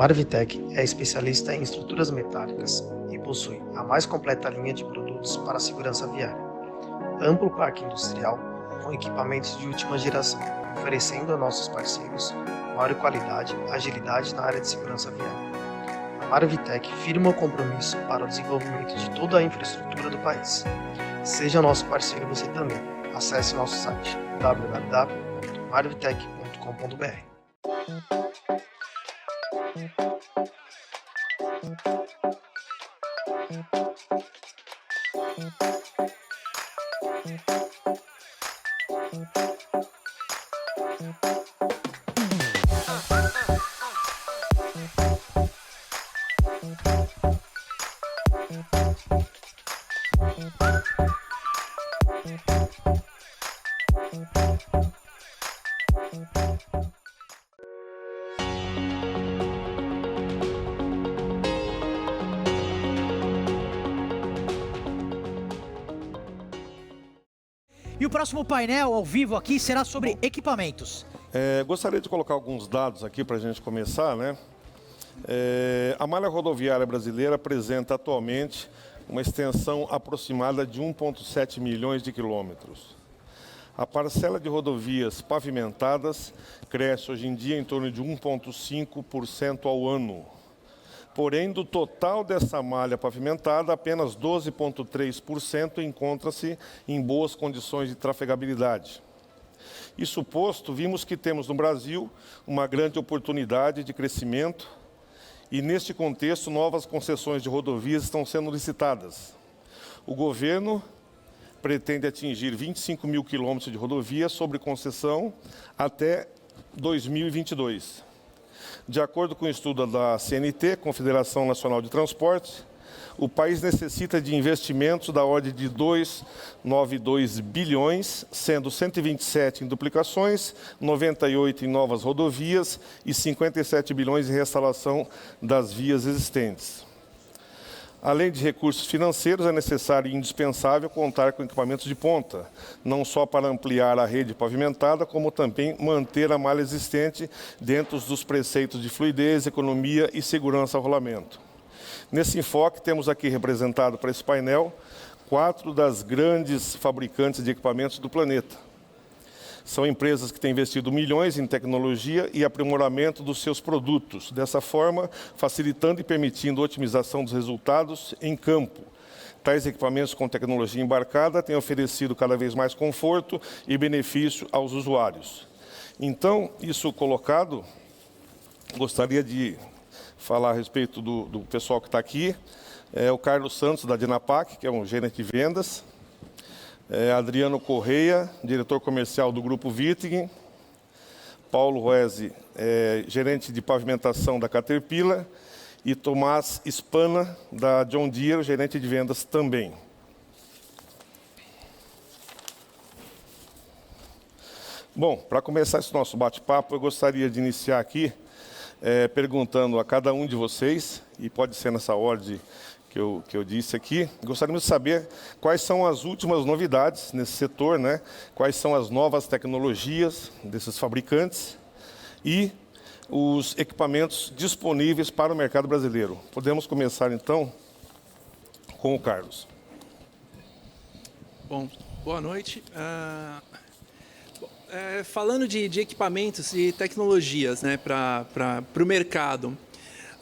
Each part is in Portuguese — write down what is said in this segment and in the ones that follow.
Marvitec é especialista em estruturas metálicas e possui a mais completa linha de produtos para a segurança viária. Amplo parque industrial com equipamentos de última geração, oferecendo a nossos parceiros maior qualidade e agilidade na área de segurança viária. A Marvitec firma o compromisso para o desenvolvimento de toda a infraestrutura do país. Seja nosso parceiro você também. Acesse nosso site www.marvitec.com.br. E o próximo painel ao vivo aqui será sobre equipamentos. Gostaria de colocar alguns dados aqui para a gente começar, né? A malha rodoviária brasileira apresenta atualmente uma extensão aproximada de 1,7 milhões de quilômetros. A parcela de rodovias pavimentadas cresce hoje em dia em torno de 1,5% ao ano. Porém, do total dessa malha pavimentada, apenas 12,3% encontra-se em boas condições de trafegabilidade. Isso posto, vimos que temos no Brasil uma grande oportunidade de crescimento e, neste contexto, novas concessões de rodovias estão sendo licitadas. O governo pretende atingir 25 mil quilômetros de rodovias sob concessão até 2022. De acordo com o estudo da CNT, Confederação Nacional de Transportes, o país necessita de investimentos da ordem de 2,92 bilhões, sendo 127 em duplicações, 98 em novas rodovias e 57 bilhões em restauração das vias existentes. Além de recursos financeiros, é necessário e indispensável contar com equipamentos de ponta, não só para ampliar a rede pavimentada, como também manter a malha existente dentro dos preceitos de fluidez, economia e segurança ao rolamento. Nesse enfoque, temos aqui representado para esse painel 4 das grandes fabricantes de equipamentos do planeta. São empresas que têm investido milhões em tecnologia e aprimoramento dos seus produtos, dessa forma, facilitando e permitindo a otimização dos resultados em campo. Tais equipamentos com tecnologia embarcada têm oferecido cada vez mais conforto e benefício aos usuários. Então, isso colocado, gostaria de falar a respeito do pessoal que está aqui. O Carlos Santos, da Dinapac, que é um gerente de vendas. Adriano Correia, diretor comercial do Grupo Wittig. Paulo Roese, gerente de pavimentação da Caterpillar. E Tomás Spana, da John Deere, gerente de vendas também. Bom, para começar esse nosso bate-papo, eu gostaria de iniciar aqui perguntando a cada um de vocês, e pode ser nessa ordem que eu disse aqui, gostaríamos de saber quais são as últimas novidades nesse setor, né? Quais são as novas tecnologias desses fabricantes e os equipamentos disponíveis para o mercado brasileiro. Podemos começar, então, com o Carlos. Bom, boa noite. Falando de equipamentos e tecnologias, né, para o mercado,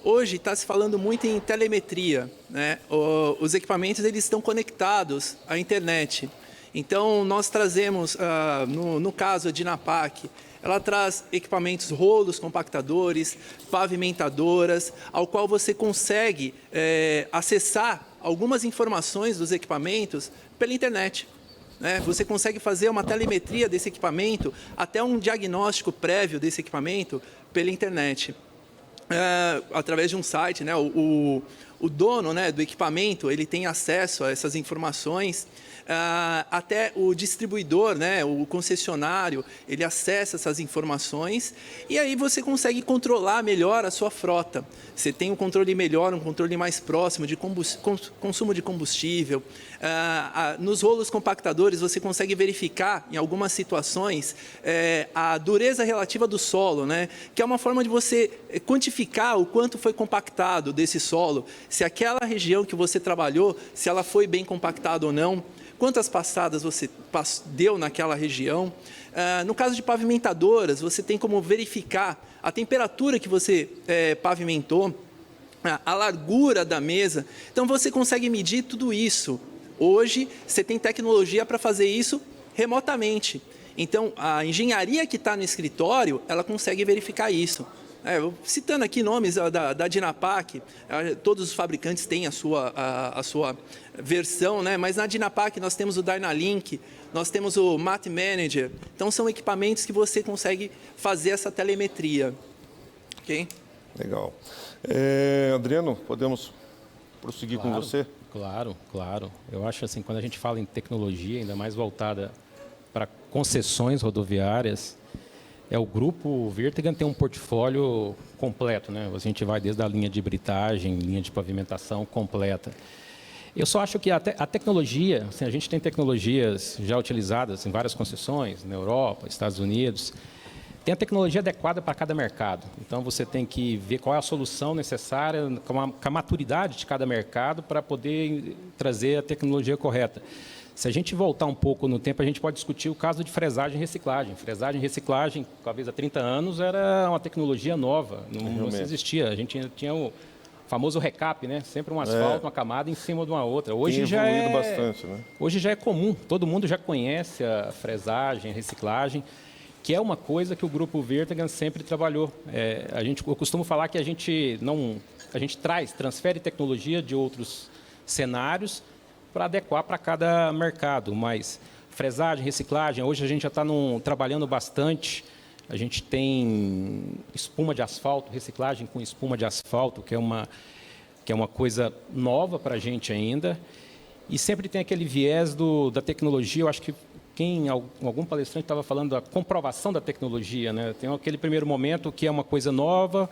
hoje está se falando muito em telemetria, né? Os equipamentos eles estão conectados à internet. Então, nós trazemos, no caso a Dinapac, ela traz equipamentos, rolos compactadores, pavimentadoras, ao qual você consegue acessar algumas informações dos equipamentos pela internet. Você consegue fazer uma telemetria desse equipamento, até um diagnóstico prévio desse equipamento pela internet. Através de um site, né? O o dono, né, do equipamento, ele tem acesso a essas informações, até o distribuidor, né, o concessionário, ele acessa essas informações e aí você consegue controlar melhor a sua frota. Você tem um controle melhor, um controle mais próximo de consumo de combustível. Nos rolos compactadores você consegue verificar, em algumas situações, a dureza relativa do solo, né, que é uma forma de você quantificar o quanto foi compactado desse solo, se aquela região que você trabalhou, se ela foi bem compactada ou não, quantas passadas você deu naquela região. No caso de pavimentadoras, você tem como verificar a temperatura que você pavimentou, a largura da mesa. Então, você consegue medir tudo isso. Hoje, você tem tecnologia para fazer isso remotamente. Então, a engenharia que está no escritório, ela consegue verificar isso. Citando aqui nomes da Dinapac, todos os fabricantes têm a sua versão, né? Mas na Dinapac nós temos o Dynalink, nós temos o Mat Manager. Então, são equipamentos que você consegue fazer essa telemetria. Ok? Legal. Adriano, podemos prosseguir com você? Claro. Eu acho assim, quando a gente fala em tecnologia, ainda mais voltada para concessões rodoviárias, o grupo Virtegan tem um portfólio completo, né? A gente vai desde a linha de britagem, linha de pavimentação completa. Eu só acho que a tecnologia, assim, a gente tem tecnologias já utilizadas em várias concessões, na Europa, Estados Unidos, tem a tecnologia adequada para cada mercado. Então, você tem que ver qual é a solução necessária, com a maturidade de cada mercado para poder trazer a tecnologia correta. Se a gente voltar um pouco no tempo, a gente pode discutir o caso de fresagem e reciclagem. Fresagem e reciclagem, talvez há 30 anos, era uma tecnologia nova, não se existia. A gente tinha o famoso recap, né? Sempre um asfalto, uma camada em cima de uma outra. Hoje já bastante, né? Hoje já é comum, todo mundo já conhece a fresagem, a reciclagem, que é uma coisa que o Grupo Virtegan sempre trabalhou. Eu costumo falar que a gente transfere tecnologia de outros cenários para adequar para cada mercado, mas fresagem, reciclagem, hoje a gente já está trabalhando bastante. A gente tem espuma de asfalto, reciclagem com espuma de asfalto, que é uma coisa nova para a gente ainda. E sempre tem aquele viés da tecnologia. Eu acho que algum palestrante estava falando da comprovação da tecnologia, né? Tem aquele primeiro momento que é uma coisa nova,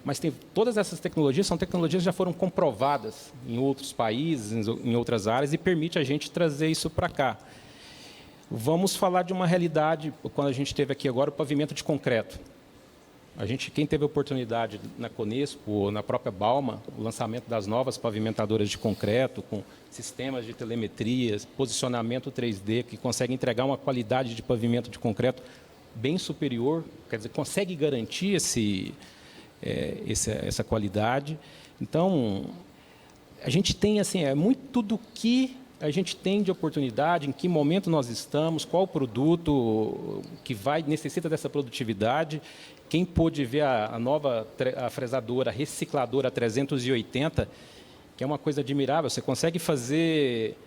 mas todas essas tecnologias são tecnologias que já foram comprovadas em outros países, em outras áreas, e permite a gente trazer isso para cá. Vamos falar de uma realidade, quando a gente teve aqui agora o pavimento de concreto. Quem teve a oportunidade na Conespo ou na própria Balma, o lançamento das novas pavimentadoras de concreto, com sistemas de telemetria, posicionamento 3D, que consegue entregar uma qualidade de pavimento de concreto bem superior, quer dizer, consegue garantir essa qualidade. Então, a gente tem assim, muito do que a gente tem de oportunidade, em que momento nós estamos, qual o produto que necessita dessa produtividade. Quem pôde ver a nova fresadora recicladora 380, que é uma coisa admirável, você consegue fazer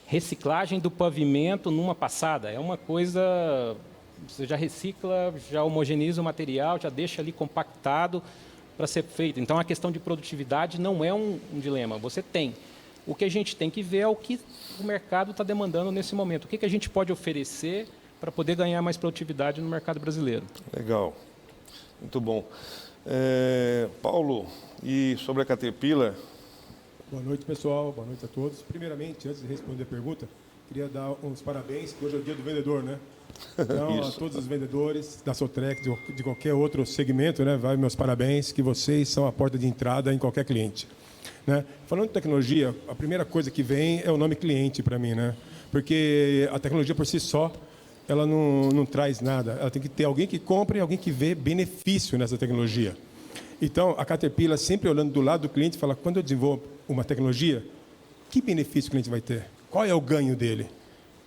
reciclagem do pavimento numa passada. É uma coisa, você já recicla, já homogeneiza o material, já deixa ali compactado para ser feito. Então, a questão de produtividade não é um dilema, você tem. O que a gente tem que ver é o que o mercado está demandando nesse momento. O que a gente pode oferecer para poder ganhar mais produtividade no mercado brasileiro. Legal. Muito bom. Paulo, e sobre a Caterpillar? Boa noite, pessoal. Boa noite a todos. Primeiramente, antes de responder a pergunta, queria dar uns parabéns, que hoje é o dia do vendedor, né? Então, a todos os vendedores da Sotrex, de qualquer outro segmento, né? Vai meus parabéns, que vocês são a porta de entrada em qualquer cliente. Né? Falando de tecnologia, a primeira coisa que vem é o nome cliente para mim, né? Porque a tecnologia por si só, ela não traz nada. Ela tem que ter alguém que compre e alguém que vê benefício nessa tecnologia. Então, a Caterpillar sempre olhando do lado do cliente, fala, quando eu desenvolvo uma tecnologia, que benefício o cliente vai ter? Qual é o ganho dele?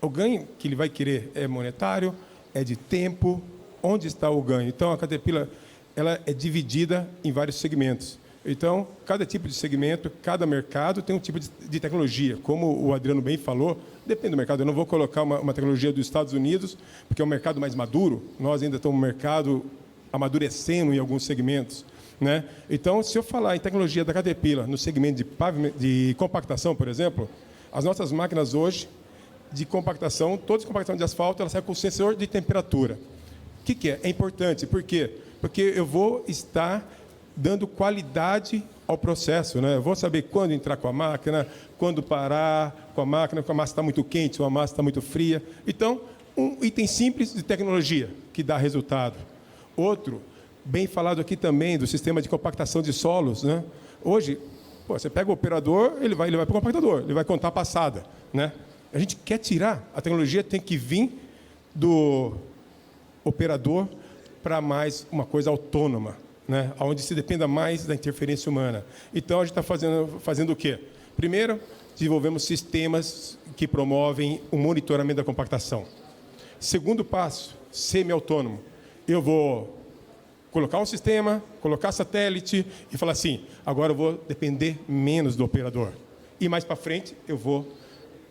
O ganho que ele vai querer é monetário, é de tempo, onde está o ganho? Então, a Caterpillar, ela é dividida em vários segmentos. Então, cada tipo de segmento, cada mercado tem um tipo de tecnologia. Como o Adriano bem falou, depende do mercado. Eu não vou colocar uma tecnologia dos Estados Unidos, porque é um mercado mais maduro. Nós ainda estamos no mercado amadurecendo em alguns segmentos. né? Então, se eu falar em tecnologia da Caterpillar no segmento de compactação, por exemplo, as nossas máquinas hoje de compactação, todas as compactações de asfalto, elas saem com sensor de temperatura. O que é? É importante. Por quê? Porque eu vou estar dando qualidade ao processo, né? Eu vou saber quando entrar com a máquina, quando parar com a máquina, quando a massa está muito quente, ou a massa está muito fria. Então, um item simples de tecnologia que dá resultado. Outro, bem falado aqui também, do sistema de compactação de solos, né? Hoje, você pega o operador, ele vai para o compactador, ele vai contar a passada, né? A gente quer tirar, a tecnologia tem que vir do operador para mais uma coisa autônoma, né? Onde se dependa mais da interferência humana. Então, a gente está fazendo o quê? Primeiro, desenvolvemos sistemas que promovem o monitoramento da compactação. Segundo passo, semi-autônomo. Eu vou colocar um sistema, colocar satélite e falar assim, agora eu vou depender menos do operador. E mais para frente, eu vou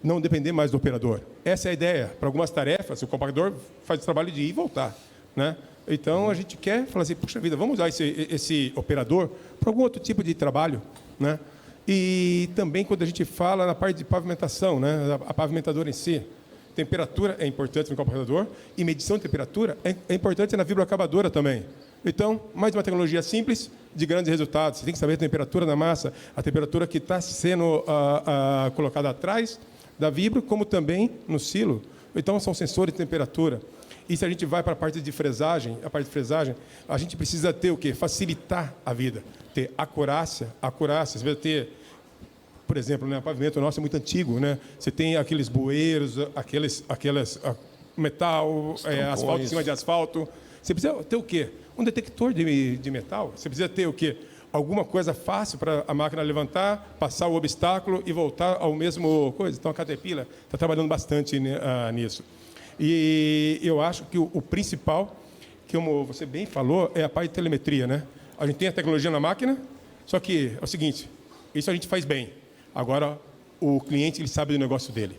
não depender mais do operador. Essa é a ideia. Para algumas tarefas, o compactador faz o trabalho de ir e voltar, né? Então, a gente quer falar assim, puxa vida, vamos usar esse operador para algum outro tipo de trabalho, né? E também quando a gente fala na parte de pavimentação, né? A pavimentadora em si, temperatura é importante no compactador e medição de temperatura é importante na vibroacabadora também. Então, mais uma tecnologia simples, de grandes resultados. Você tem que saber a temperatura da massa, a temperatura que está sendo colocada atrás da vibro, como também no silo. Então, são sensores de temperatura. E se a gente vai para a parte de fresagem, a gente precisa ter o quê? Facilitar a vida. Ter acurácia. Você vai ter, por exemplo, né, o pavimento nosso é muito antigo, né? Você tem aqueles bueiros, aqueles metal, asfalto em cima de asfalto. Você precisa ter o quê? Um detector de metal. Você precisa ter o quê? Alguma coisa fácil para a máquina levantar, passar o obstáculo e voltar ao mesmo coisa. Então, a Caterpillar está trabalhando bastante nisso. E eu acho que o principal, que como você bem falou, é a parte de telemetria, né? A gente tem a tecnologia na máquina, só que é o seguinte, isso a gente faz bem. Agora, o cliente ele sabe do negócio dele.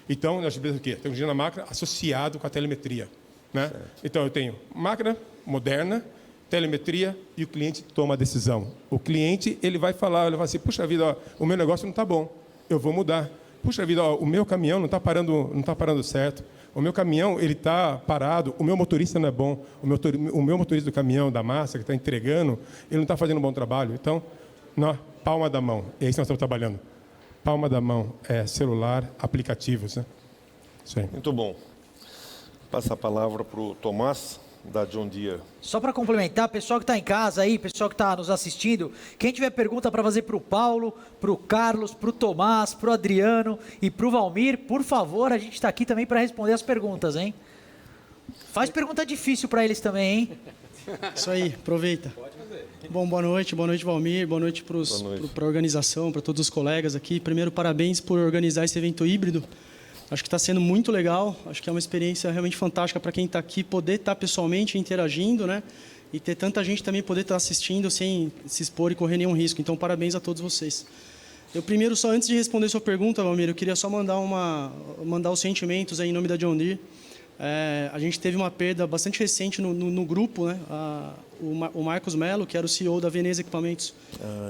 Então, nós temos o quê? Tecnologia na máquina associado com a telemetria, né? Então, eu tenho máquina moderna, telemetria e o cliente toma a decisão. O cliente ele vai falar assim, puxa vida, ó, o meu negócio não está bom, eu vou mudar. Puxa vida, ó, o meu caminhão não está parando certo. O meu caminhão ele está parado, o meu motorista não é bom, o meu motorista do caminhão, da massa, que está entregando, ele não está fazendo um bom trabalho. Então, palma da mão, é isso que nós estamos trabalhando. Palma da mão, celular, aplicativos, né? Isso aí. Muito bom. Passa a palavra para o Tomás, da John Deere. Só para complementar, pessoal que está em casa aí, pessoal que está nos assistindo, quem tiver pergunta para fazer para o Paulo, para o Carlos, para o Tomás, para o Adriano e para o Valmir, por favor, a gente está aqui também para responder as perguntas, hein? Faz pergunta difícil para eles também, hein? Isso aí, aproveita. Pode fazer. Bom, boa noite Valmir, boa noite para a organização, para todos os colegas aqui. Primeiro, parabéns por organizar esse evento híbrido. Acho que está sendo muito legal, acho que é uma experiência realmente fantástica para quem está aqui, poder estar pessoalmente interagindo, né? E ter tanta gente também poder estar assistindo sem se expor e correr nenhum risco. Então, parabéns a todos vocês. Eu primeiro, só antes de responder sua pergunta, Valmir, eu queria só mandar os sentimentos aí em nome da John Deere. A gente teve uma perda bastante recente no grupo, né? O Marcos Mello, que era o CEO da Veneza Equipamentos,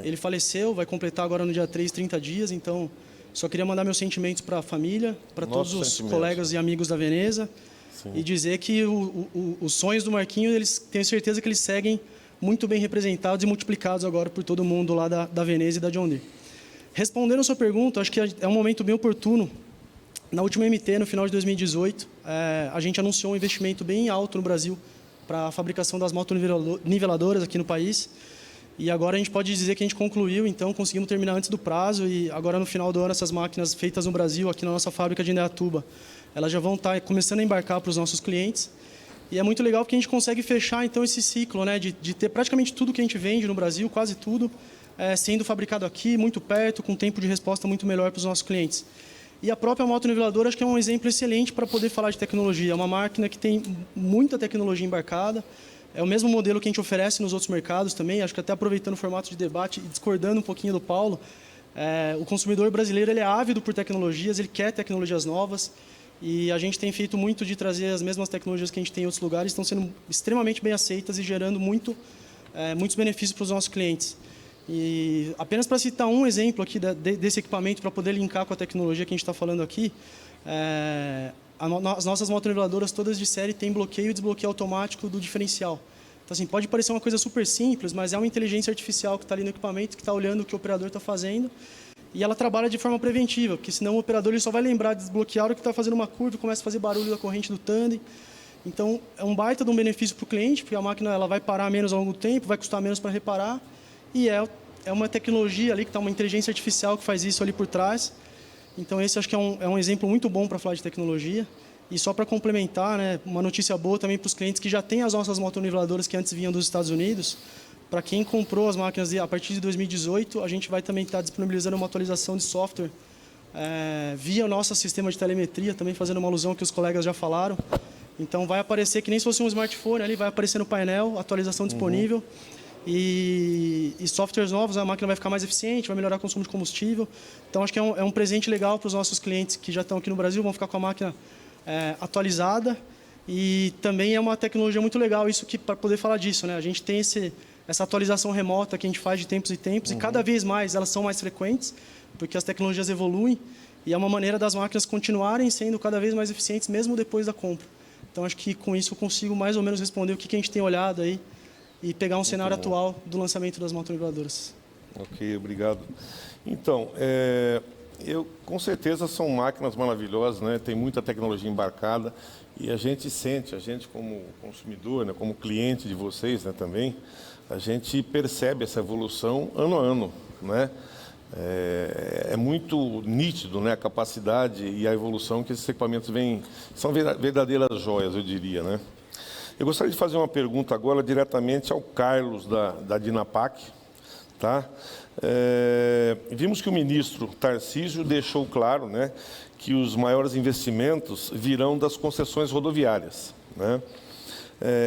ele faleceu, vai completar agora no dia 3, 30 dias, então... Só queria mandar meus sentimentos para a família, para todos os colegas e amigos da Veneza. Sim. E dizer que os sonhos do Marquinho, tenho certeza que eles seguem muito bem representados e multiplicados agora por todo mundo lá da Veneza e da John Deere. Respondendo a sua pergunta, acho que é um momento bem oportuno. Na última MT, no final de 2018, a gente anunciou um investimento bem alto no Brasil para a fabricação das motoniveladoras aqui no país. E agora a gente pode dizer que a gente concluiu, então conseguimos terminar antes do prazo e agora no final do ano essas máquinas feitas no Brasil, aqui na nossa fábrica de Indaiatuba, elas já vão estar começando a embarcar para os nossos clientes. E é muito legal porque a gente consegue fechar então esse ciclo, né, de ter praticamente tudo que a gente vende no Brasil, quase tudo, sendo fabricado aqui, muito perto, com tempo de resposta muito melhor para os nossos clientes. E a própria motoniveladoras acho que é um exemplo excelente para poder falar de tecnologia. É uma máquina que tem muita tecnologia embarcada. É o mesmo modelo que a gente oferece nos outros mercados também. Acho que até aproveitando o formato de debate e discordando um pouquinho do Paulo, o consumidor brasileiro ele é ávido por tecnologias, ele quer tecnologias novas. E a gente tem feito muito de trazer as mesmas tecnologias que a gente tem em outros lugares, estão sendo extremamente bem aceitas e gerando muito muitos benefícios para os nossos clientes. E apenas para citar um exemplo aqui desse equipamento, para poder linkar com a tecnologia que a gente está falando aqui, as nossas motoniveladoras todas de série têm bloqueio e desbloqueio automático do diferencial. Então, assim, pode parecer uma coisa super simples, mas é uma inteligência artificial que está ali no equipamento, que está olhando o que o operador está fazendo, e ela trabalha de forma preventiva, porque senão o operador ele só vai lembrar de desbloquear a hora que está fazendo uma curva e começa a fazer barulho da corrente do tandem. Então, é um baita de um benefício para o cliente, porque a máquina ela vai parar menos ao longo do tempo, vai custar menos para reparar, e é uma tecnologia ali, que está uma inteligência artificial que faz isso ali por trás. Então, esse acho que é um exemplo muito bom para falar de tecnologia. E só para complementar, né, uma notícia boa também para os clientes que já têm as nossas motoniveladoras que antes vinham dos Estados Unidos. Para quem comprou as máquinas a partir de 2018, a gente vai também estar disponibilizando uma atualização de software via o nosso sistema de telemetria, também fazendo uma alusão que os colegas já falaram. Então, vai aparecer que nem se fosse um smartphone, ali vai aparecer no painel, atualização disponível. E softwares novos, a máquina vai ficar mais eficiente, vai melhorar o consumo de combustível. Então, acho que é um presente legal para os nossos clientes que já estão aqui no Brasil, vão ficar com a máquina atualizada. E também é uma tecnologia muito legal, isso que para poder falar disso, né? A gente tem essa atualização remota que a gente faz de tempos em tempos, e cada vez mais elas são mais frequentes, porque as tecnologias evoluem, e é uma maneira das máquinas continuarem sendo cada vez mais eficientes, mesmo depois da compra. Então, acho que com isso eu consigo mais ou menos responder o que a gente tem olhado aí, e pegar um cenário atual do lançamento das motoniveladoras. Ok, obrigado. Então, com certeza são máquinas maravilhosas, né? Tem muita tecnologia embarcada, e a gente como consumidor, né? Como cliente de vocês, né? Também, a gente percebe essa evolução ano a ano, né? É muito nítido, né? A capacidade e a evolução que esses equipamentos são verdadeiras joias, eu diria, né? Eu gostaria de fazer uma pergunta agora diretamente ao Carlos da Dinapac, tá? Vimos que o ministro Tarcísio deixou claro, né, que os maiores investimentos virão das concessões rodoviárias, né?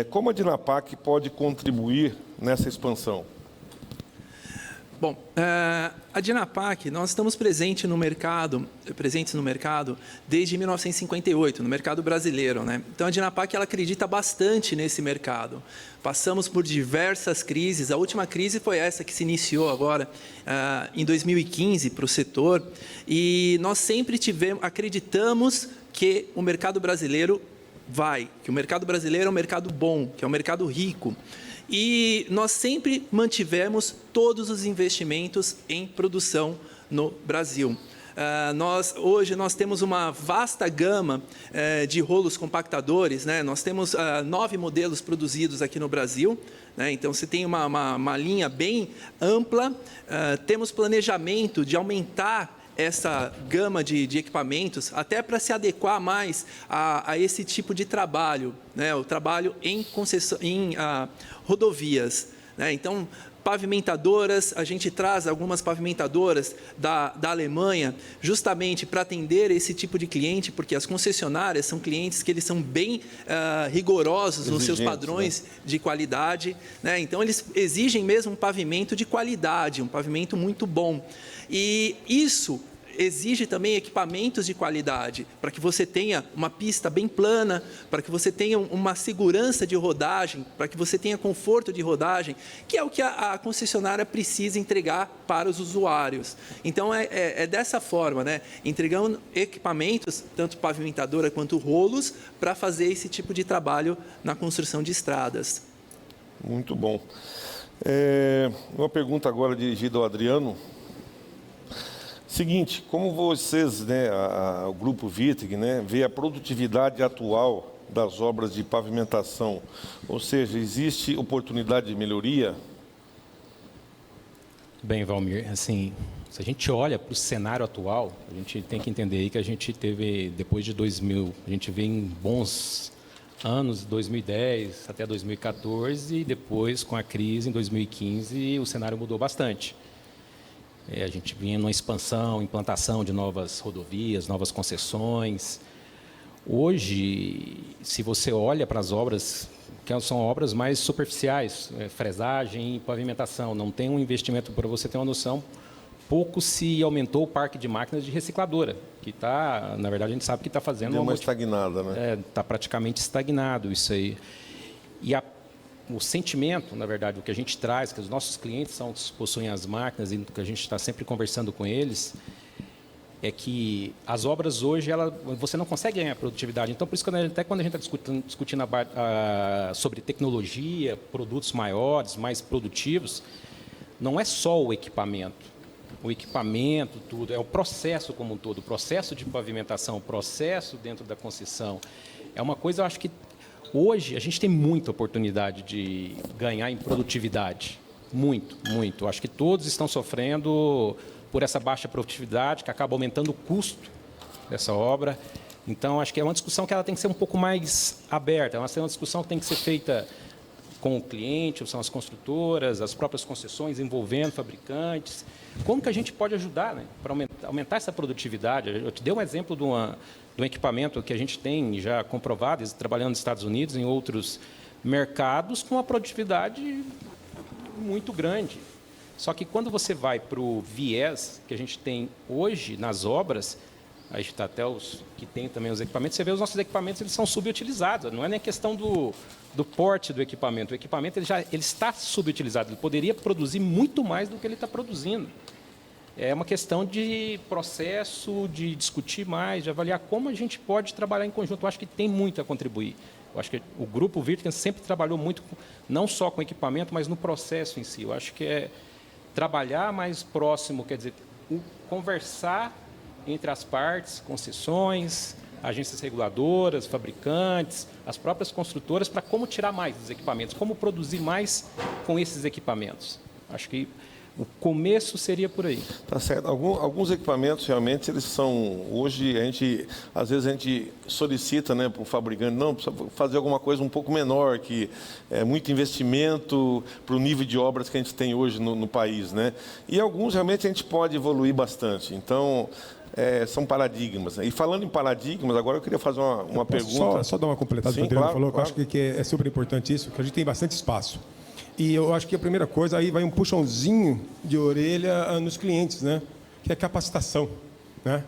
Como a Dinapac pode contribuir nessa expansão? Bom, a Dinapac, nós estamos presentes no mercado desde 1958, no mercado brasileiro, né? Então, a Dinapac ela acredita bastante nesse mercado. Passamos por diversas crises. A última crise foi essa que se iniciou agora em 2015 para o setor. E nós sempre acreditamos que o mercado brasileiro que o mercado brasileiro é um mercado bom, que é um mercado rico. E nós sempre mantivemos todos os investimentos em produção no Brasil. Hoje nós temos uma vasta gama de rolos compactadores, né? Nós temos 9 modelos produzidos aqui no Brasil, né? Então você tem uma linha bem ampla. Temos planejamento de aumentar essa gama de equipamentos, até para se adequar mais a esse tipo de trabalho, né? O trabalho em rodovias, né? Então, pavimentadoras, a gente traz algumas pavimentadoras da Alemanha, justamente para atender esse tipo de cliente, porque as concessionárias são clientes que eles são bem rigorosos nos seus padrões, né, de qualidade, né? Então, eles exigem mesmo um pavimento de qualidade, um pavimento muito bom. E isso exige também equipamentos de qualidade, para que você tenha uma pista bem plana, para que você tenha uma segurança de rodagem, para que você tenha conforto de rodagem, que é o que a concessionária precisa entregar para os usuários. Então, é dessa forma, né? Entregando equipamentos, tanto pavimentadora quanto rolos, para fazer esse tipo de trabalho na construção de estradas. Muito bom. Uma pergunta agora dirigida ao Adriano. Seguinte, como vocês, né, o Grupo Wittig, né, vê a produtividade atual das obras de pavimentação? Ou seja, existe oportunidade de melhoria? Bem, Valmir, assim, se a gente olha para o cenário atual, a gente tem que entender aí que a gente teve, depois de 2000, a gente vem em bons anos, 2010 até 2014, e depois, com a crise em 2015, o cenário mudou bastante. A gente vinha numa expansão, implantação de novas rodovias, novas concessões. Hoje, se você olha para as obras, que são obras mais superficiais, fresagem e pavimentação, não tem um investimento, para você ter uma noção, pouco se aumentou o parque de máquinas de recicladora, que está, na verdade, a gente sabe que está fazendo... Deu uma estagnada, né? Está praticamente estagnado isso aí. E o sentimento, na verdade, o que a gente traz, que os nossos clientes são os que possuem as máquinas e que a gente está sempre conversando com eles, é que as obras hoje, você não consegue ganhar produtividade. Então, por isso, até quando a gente está discutindo sobre tecnologia, produtos maiores, mais produtivos, não é só o equipamento, tudo, é o processo como um todo, o processo de pavimentação, o processo dentro da concessão. É uma coisa, eu acho que hoje a gente tem muita oportunidade de ganhar em produtividade, muito. Eu acho que todos estão sofrendo por essa baixa produtividade, que acaba aumentando o custo dessa obra. Então, acho que é uma discussão que ela tem que ser um pouco mais aberta, é uma discussão que tem que ser feita com o cliente, são as construtoras, as próprias concessões, envolvendo fabricantes. Como que a gente pode ajudar, né, para aumentar essa produtividade? Eu te dei um exemplo de um equipamento que a gente tem já comprovado, trabalhando nos Estados Unidos, em outros mercados, com uma produtividade muito grande. Só que quando você vai para o viés que a gente tem hoje nas obras, a gente está até os que tem também os equipamentos, você vê os nossos equipamentos, eles são subutilizados. Não é nem questão do porte do equipamento. O equipamento ele está subutilizado, ele poderia produzir muito mais do que ele está produzindo. É uma questão de processo, de discutir mais, de avaliar como a gente pode trabalhar em conjunto. Eu acho que tem muito a contribuir. Eu acho que o Grupo Wirtgen sempre trabalhou muito, não só com equipamento, mas no processo em si. Eu acho que é trabalhar mais próximo, quer dizer, conversar entre as partes, concessões, agências reguladoras, fabricantes, as próprias construtoras, para como tirar mais dos equipamentos, como produzir mais com esses equipamentos. Acho que o começo seria por aí. Tá certo. Alguns equipamentos realmente eles são hoje às vezes a gente solicita, né, para o fabricante, não precisa fazer alguma coisa um pouco menor, que é muito investimento para o nível de obras que a gente tem hoje no país, né? E alguns realmente a gente pode evoluir bastante. Então são paradigmas. E falando em paradigmas, agora eu queria fazer uma pergunta. Só dar uma completada no que o Adriano falou, que eu acho que é super importante isso, que a gente tem bastante espaço. E eu acho que a primeira coisa, aí vai um puxãozinho de orelha nos clientes, né? Que é capacitação, né?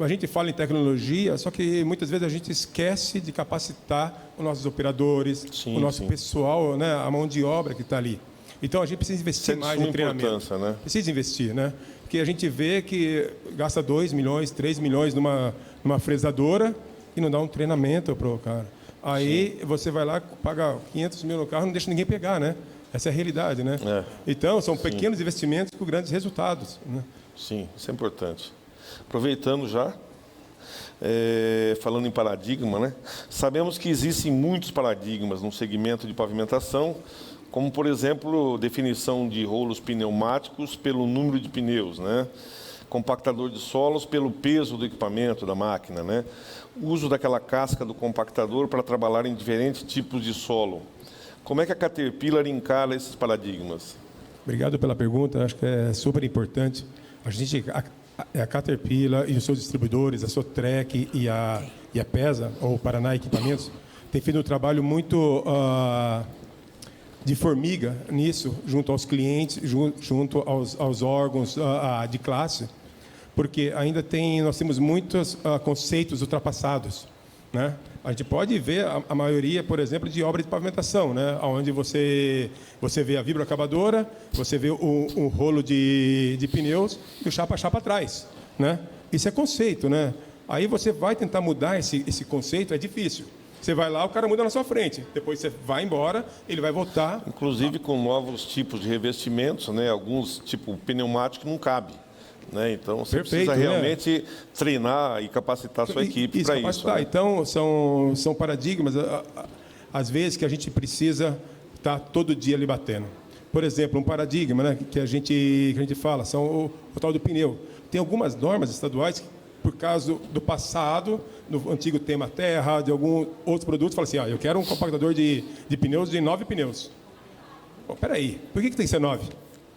A gente fala em tecnologia, só que muitas vezes a gente esquece de capacitar os nossos operadores, o nosso pessoal, né? A mão de obra que está ali. Então, a gente precisa investir mais em treinamento. Né? Precisa investir, né? Porque a gente vê que gasta 2 milhões, 3 milhões numa fresadora e não dá um treinamento para o cara. Aí você vai lá, paga 500 mil no carro e não deixa ninguém pegar, né? Essa é a realidade, né? Então, são pequenos investimentos com grandes resultados, né? Sim, isso é importante. Aproveitando já, falando em paradigma, né? Sabemos que existem muitos paradigmas no segmento de pavimentação, como, por exemplo, definição de rolos pneumáticos pelo número de pneus, né? Compactador de solos pelo peso do equipamento, da máquina, né? Uso daquela casca do compactador para trabalhar em diferentes tipos de solo. Como é que a Caterpillar encara esses paradigmas? Obrigado pela pergunta, acho que é super importante. A Caterpillar e os seus distribuidores, a Sotrec e a PESA, ou Paraná Equipamentos, têm feito um trabalho muito de formiga nisso, junto aos clientes, junto aos órgãos de classe, porque ainda nós temos muitos conceitos ultrapassados, né? A gente pode ver a maioria, por exemplo, de obra de pavimentação, né? Onde você vê a vibroacabadora, você vê o rolo de pneus e o chapa-chapa atrás, né? Isso é conceito, né? Aí você vai tentar mudar esse conceito, é difícil. Você vai lá, o cara muda na sua frente. Depois você vai embora, ele vai voltar. Inclusive com novos tipos de revestimentos, né? Alguns, tipo pneumático, não cabe. Né? Então, você precisa realmente treinar e capacitar a sua equipe para isso. Né? Então, são paradigmas, às vezes, que a gente precisa estar todo dia ali batendo. Por exemplo, um paradigma, né, que a gente fala, são o tal do pneu. Tem algumas normas estaduais que, por causa do passado, do antigo tema terra, de alguns outros produtos, fala assim, eu quero um compactador de pneus de 9 pneus. Bom, peraí, por que tem que ser 9?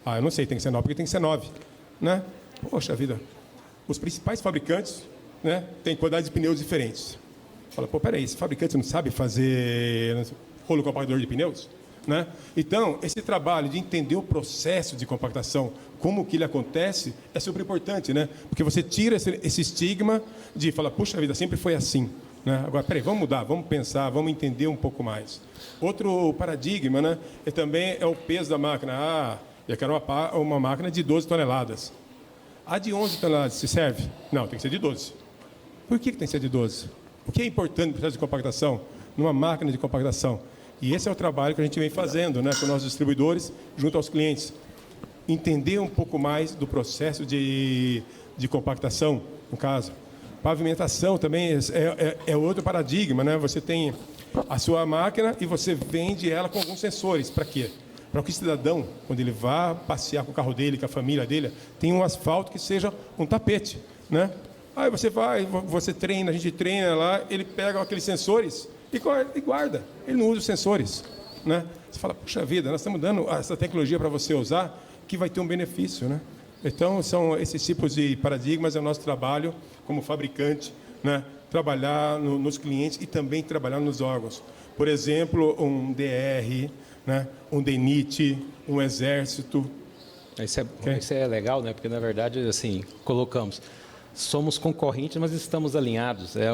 Eu não sei, tem que ser 9, porque tem que ser 9. Né? Poxa vida, os principais fabricantes, né, têm quantidades de pneus diferentes. Fala, peraí, esse fabricante não sabe fazer rolo compactador de pneus? Né? Então, esse trabalho de entender o processo de compactação, como que ele acontece, é super importante, né? Porque você tira esse estigma de falar, puxa vida, sempre foi assim. né? Agora, peraí, vamos mudar, vamos pensar, vamos entender um pouco mais. Outro paradigma, né, também é o peso da máquina. Eu quero uma máquina de 12 toneladas. A de 11 toneladas se serve? Não, tem que ser de 12. Por que tem que ser de 12? O que é importante no processo de compactação? Numa máquina de compactação. E esse é o trabalho que a gente vem fazendo, né, com nossos distribuidores, junto aos clientes. Entender um pouco mais do processo de compactação, no caso. Pavimentação também é outro paradigma, né? Você tem a sua máquina e você vende ela com alguns sensores. Para quê? Para que o cidadão, quando ele vá passear com o carro dele, com a família dele, tenha um asfalto que seja um tapete, né? Aí você vai, você treina, a gente treina lá, ele pega aqueles sensores e guarda. Ele não usa os sensores, né? Você fala, puxa vida, nós estamos dando essa tecnologia para você usar que vai ter um benefício, né? Então, são esses tipos de paradigmas, é o nosso trabalho como fabricante, né? Trabalhar nos clientes e também trabalhar nos órgãos. Por exemplo, um DR, né? Um DENIT, um Exército. Isso é legal, né? Porque, na verdade, assim, colocamos... Somos concorrentes, mas estamos alinhados. É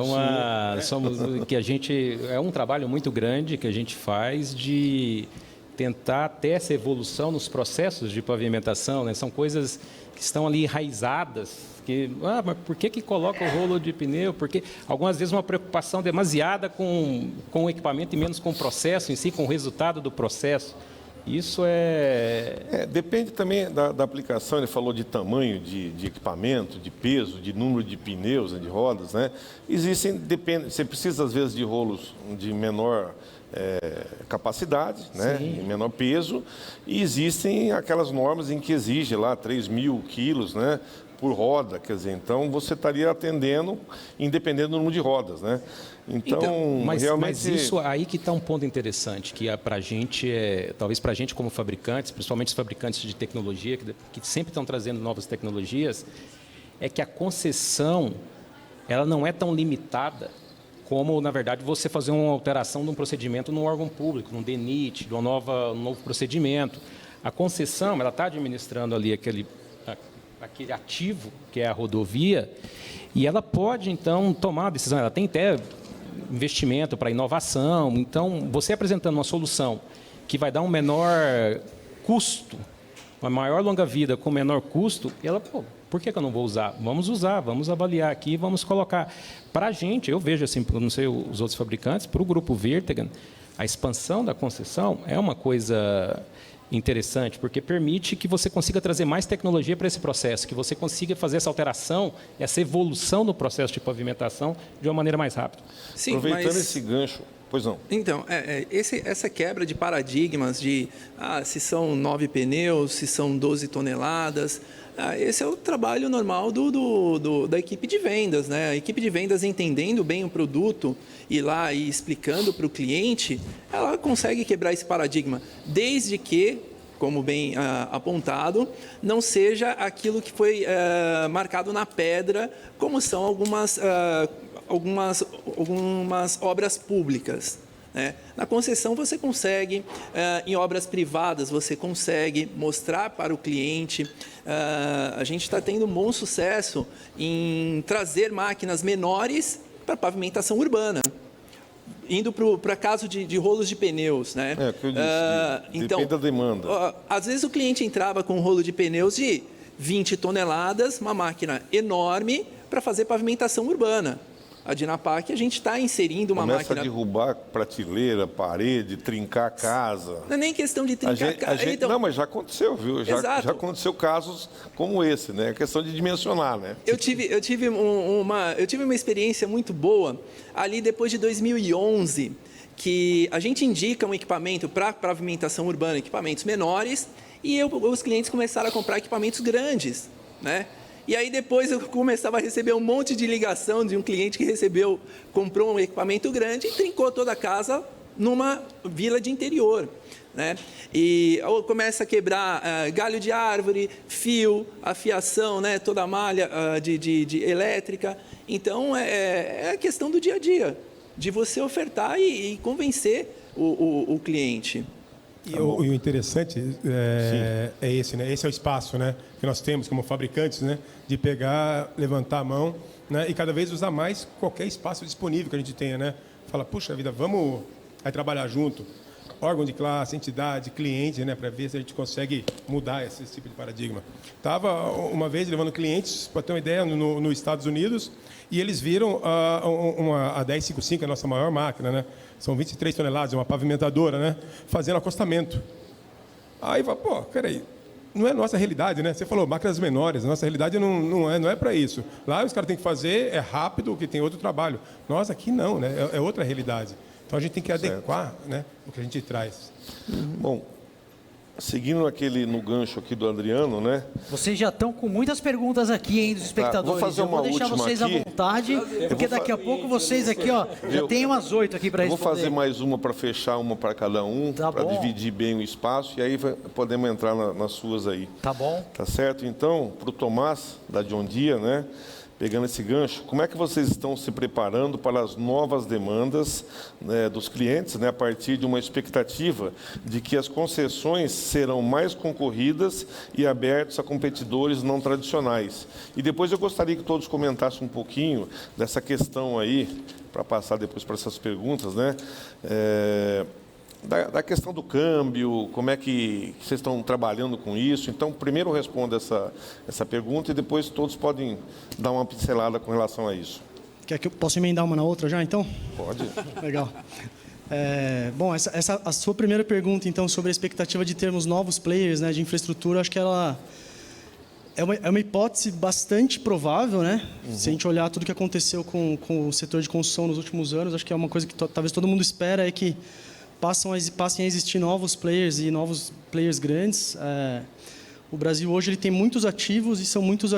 um trabalho muito grande que a gente faz de tentar ter essa evolução nos processos de pavimentação, né? São coisas que estão ali enraizadas. Mas por que coloca o rolo de pneu? Porque algumas vezes uma preocupação demasiada com o equipamento e menos com o processo em si, com o resultado do processo. Isso depende também da aplicação. Ele falou de tamanho de equipamento, de peso, de número de pneus, de rodas, né? Você precisa, às vezes, de rolos de menor capacidade, né? E menor peso, e existem aquelas normas em que exige lá 3.000 quilos, né? Por roda, quer dizer, então você estaria atendendo independente do número de rodas, né? Então realmente... Mas isso aí que está um ponto interessante, que para a gente, talvez para a gente como fabricantes, principalmente os fabricantes de tecnologia, que sempre estão trazendo novas tecnologias, é que a concessão ela não é tão limitada como, na verdade, você fazer uma alteração de um procedimento num órgão público, num DENIT, de um novo procedimento. A concessão, ela está administrando ali aquele ativo, que é a rodovia, e ela pode, então, tomar a decisão. Ela tem até investimento para inovação. Então, você apresentando uma solução que vai dar um menor custo, uma maior longa-vida com menor custo, ela, por que eu não vou usar? Vamos usar, vamos avaliar aqui, vamos colocar. Para a gente, eu vejo assim, não sei os outros fabricantes, para o Grupo Virtegan, a expansão da concessão é uma coisa interessante, porque permite que você consiga trazer mais tecnologia para esse processo, que você consiga fazer essa alteração, essa evolução no processo de pavimentação de uma maneira mais rápida. Sim, aproveitando esse gancho, pois não. Então, essa quebra de paradigmas de se são 9 pneus, se são 12 toneladas, esse é o trabalho normal da equipe de vendas, né? A equipe de vendas entendendo bem o produto e lá e explicando para o cliente, ela consegue quebrar esse paradigma, desde que, como bem apontado, não seja aquilo que foi marcado na pedra, como são algumas obras públicas. Na concessão você consegue, em obras privadas você consegue mostrar para o cliente. A gente está tendo um bom sucesso em trazer máquinas menores para pavimentação urbana, indo para caso de rolos de pneus, né? Que eu disse, então, depende da demanda. Às vezes o cliente entrava com um rolo de pneus de 20 toneladas, uma máquina enorme para fazer pavimentação urbana. A Dinapac, a gente está inserindo uma máquina... Começa a derrubar prateleira, parede, trincar a casa. Não é nem questão de trincar a casa. Então... Não, mas já aconteceu, viu? Já aconteceu casos como esse, né? É questão de dimensionar, né? Eu tive uma experiência muito boa ali depois de 2011, que a gente indica um equipamento para pavimentação urbana, equipamentos menores, e os clientes começaram a comprar equipamentos grandes, né? E aí depois eu começava a receber um monte de ligação de um cliente que comprou um equipamento grande e trincou toda a casa numa vila de interior, né? E começa a quebrar galho de árvore, fio, a fiação, né? Toda a malha de elétrica. Então é a questão do dia a dia, de você ofertar e convencer o cliente. E o interessante é esse, né? Esse é o espaço, né, que nós temos como fabricantes, né, de pegar, levantar a mão né? E cada vez usar mais qualquer espaço disponível que a gente tenha, né? Fala, puxa vida, vamos aí trabalhar junto. Órgão de classe, entidade, cliente, né? Para ver se a gente consegue mudar esse tipo de paradigma. Estava uma vez levando clientes, para ter uma ideia, nos Estados Unidos, e eles viram a 1055, a nossa maior máquina, né? São 23 toneladas, uma pavimentadora, né? Fazendo acostamento. Aí fala, pô, peraí, não é nossa realidade, né? Você falou máquinas menores, a nossa realidade não é para isso. Lá os caras têm que fazer, é rápido, que tem outro trabalho. Nós aqui não, né? É outra realidade. Então a gente tem que adequar, né, o que a gente traz. Bom, seguindo no gancho aqui do Adriano, né? Vocês já estão com muitas perguntas aqui, hein, dos espectadores. Vou fazer uma Eu vou deixar última vocês aqui. à vontade, porque daqui a pouco vocês aqui, ó, já tem umas 8 aqui para responder. Vou fazer mais uma para fechar, uma para cada um, Tá para bom. dividir bem o espaço, e aí podemos entrar nas suas aí. Tá bom. Tá certo? Então, para o Tomás, da John Deere, né? Pegando esse gancho, como é que vocês estão se preparando para as novas demandas, né, dos clientes, né, a partir de uma expectativa de que as concessões serão mais concorridas e abertas a competidores não tradicionais? E depois eu gostaria que todos comentassem um pouquinho dessa questão aí, para passar depois para essas perguntas, né? Da questão do câmbio, como é que vocês estão trabalhando com isso? Então, primeiro responda essa pergunta e depois todos podem dar uma pincelada com relação a isso. Quer que eu possa emendar uma na outra já, então? Pode. Legal. Bom, a sua primeira pergunta, então, sobre a expectativa de termos novos players, né, de infraestrutura, acho que ela é uma hipótese bastante provável, né? Se a gente olhar tudo que aconteceu com o setor de construção nos últimos anos, acho que é uma coisa que talvez todo mundo espera, é que passem a existir novos players e novos players grandes. O Brasil hoje ele tem muitos ativos e são muitos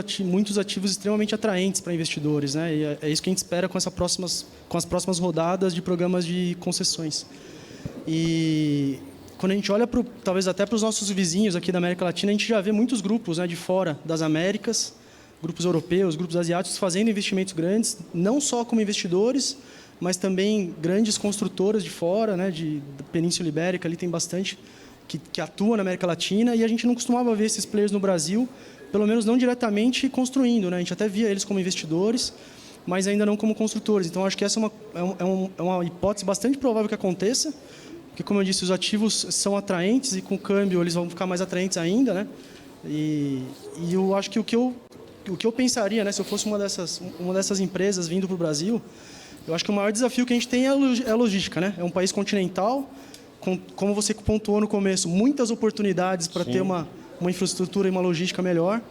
ativos extremamente atraentes para investidores, né? E é isso que a gente espera com as próximas rodadas de programas de concessões. E quando a gente olha talvez até para os nossos vizinhos aqui da América Latina, a gente já vê muitos grupos, né, de fora das Américas, grupos europeus, grupos asiáticos fazendo investimentos grandes, não só como investidores, mas também grandes construtoras de fora, né, da Península Ibérica, ali tem bastante que atua na América Latina, e a gente não costumava ver esses players no Brasil, pelo menos não diretamente construindo, né? A gente até via eles como investidores, mas ainda não como construtores. Então, acho que essa é uma hipótese bastante provável que aconteça, porque, como eu disse, os ativos são atraentes e com o câmbio eles vão ficar mais atraentes ainda, né? E eu acho que o que eu pensaria, né, se eu fosse uma dessas empresas vindo para o Brasil, eu acho que o maior desafio que a gente tem é a logística, né? É um país continental, como você pontuou no começo, muitas oportunidades para ter uma infraestrutura e uma logística melhor.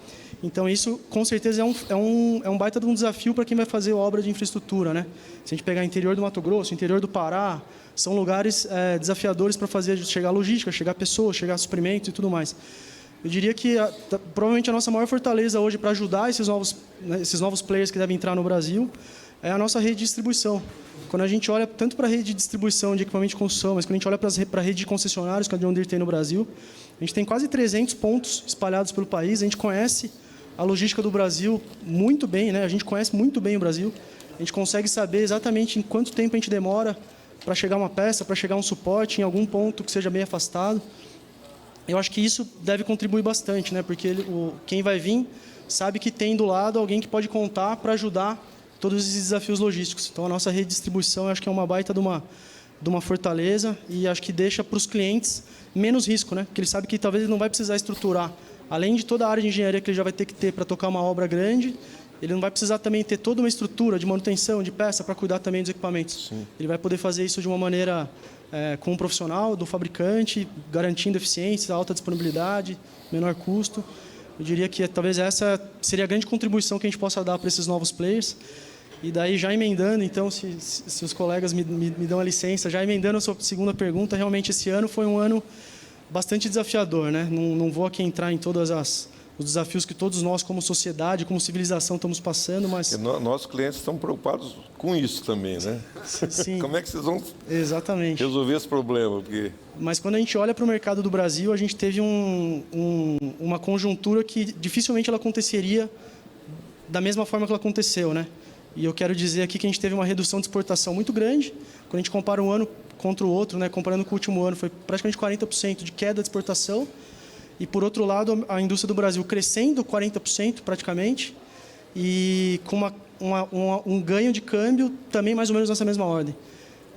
Então, isso, com certeza, é um baita de um desafio para quem vai fazer obra de infraestrutura, né? Se a gente pegar interior do Mato Grosso, interior do Pará, são lugares desafiadores para chegar logística, chegar pessoas, chegar suprimentos e tudo mais. Eu diria que provavelmente a nossa maior fortaleza hoje para ajudar esses novos players que devem entrar no Brasil é a nossa rede de distribuição. Quando a gente olha tanto para a rede de distribuição de equipamento de construção, mas quando a gente olha para a rede de concessionários que a John Deere tem no Brasil, a gente tem quase 300 pontos espalhados pelo país. A gente conhece a logística do Brasil muito bem, né? A gente conhece muito bem o Brasil. A gente consegue saber exatamente em quanto tempo a gente demora para chegar uma peça, para chegar um suporte em algum ponto que seja bem afastado. Eu acho que isso deve contribuir bastante, né? Porque quem vai vir sabe que tem do lado alguém que pode contar para ajudar todos esses desafios logísticos. Então, a nossa rede de distribuição, eu acho que é uma baita de uma fortaleza e acho que deixa para os clientes menos risco, né? Porque ele sabe que talvez ele não vai precisar estruturar, além de toda a área de engenharia que ele já vai ter que ter para tocar uma obra grande, ele não vai precisar também ter toda uma estrutura de manutenção, de peça, para cuidar também dos equipamentos. Sim. Ele vai poder fazer isso de uma maneira com um profissional, do fabricante, garantindo eficiência, alta disponibilidade, menor custo. Eu diria que talvez essa seria a grande contribuição que a gente possa dar para esses novos players. E daí, já emendando, então, se os colegas me dão a licença, já emendando a sua segunda pergunta, realmente esse ano foi um ano bastante desafiador, né? Não vou aqui entrar em todos os desafios que todos nós, como sociedade, como civilização, estamos passando, mas... E nossos clientes estão preocupados com isso também, né? Sim. Como é que vocês vão resolver esse problema? Porque... Mas quando a gente olha para o mercado do Brasil, a gente teve uma conjuntura que dificilmente ela aconteceria da mesma forma que ela aconteceu, né? E eu quero dizer aqui que a gente teve uma redução de exportação muito grande. Quando a gente compara um ano contra o outro, né, comparando com o último ano, foi praticamente 40% de queda de exportação. E, por outro lado, a indústria do Brasil crescendo 40% praticamente, e com um ganho de câmbio também mais ou menos nessa mesma ordem.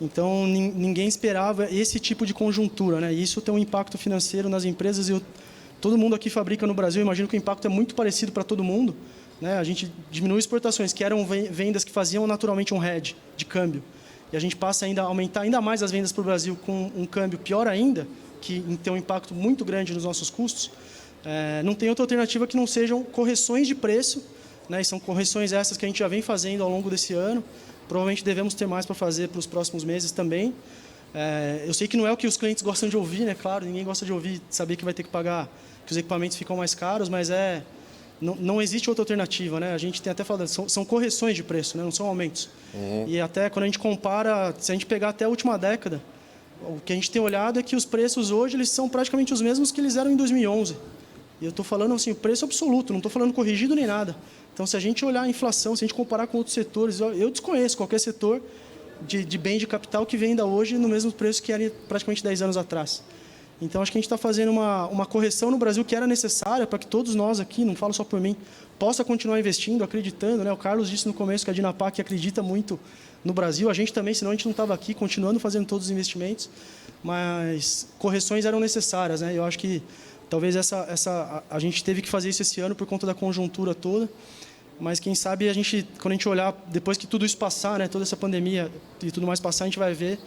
Então, ninguém esperava esse tipo de conjuntura, né? E isso tem um impacto financeiro nas empresas. Todo mundo aqui fabrica no Brasil, imagino que o impacto é muito parecido para todo mundo, né? A gente diminui exportações, que eram vendas que faziam naturalmente um hedge de câmbio. E a gente passa ainda a aumentar ainda mais as vendas para o Brasil com um câmbio pior ainda, que tem um impacto muito grande nos nossos custos. Não tem outra alternativa que não sejam correções de preço, né? E são correções essas que a gente já vem fazendo ao longo desse ano. Provavelmente devemos ter mais para fazer para os próximos meses também. Eu sei que não é o que os clientes gostam de ouvir, né? Claro, ninguém gosta de ouvir, saber que vai ter que pagar, que os equipamentos ficam mais caros, mas não existe outra alternativa, né? A gente tem até falado, são correções de preço, né? Não são aumentos. E até quando a gente compara, se a gente pegar até a última década, o que a gente tem olhado é que os preços hoje eles são praticamente os mesmos que eles eram em 2011. E eu estou falando assim, o preço absoluto, não estou falando corrigido nem nada. Então, se a gente olhar a inflação, se a gente comparar com outros setores, eu desconheço qualquer setor de bem de capital que venda hoje no mesmo preço que era praticamente 10 anos atrás. Então, acho que a gente está fazendo uma correção no Brasil que era necessária para que todos nós aqui, não falo só por mim, possa continuar investindo, acreditando, né? O Carlos disse no começo que a Dinapac acredita muito no Brasil, a gente também, senão a gente não estava aqui, continuando fazendo todos os investimentos, mas correções eram necessárias, né? Eu acho que talvez a gente teve que fazer isso esse ano por conta da conjuntura toda, mas quem sabe quando a gente olhar, depois que tudo isso passar, né, toda essa pandemia e tudo mais passar, a gente vai ver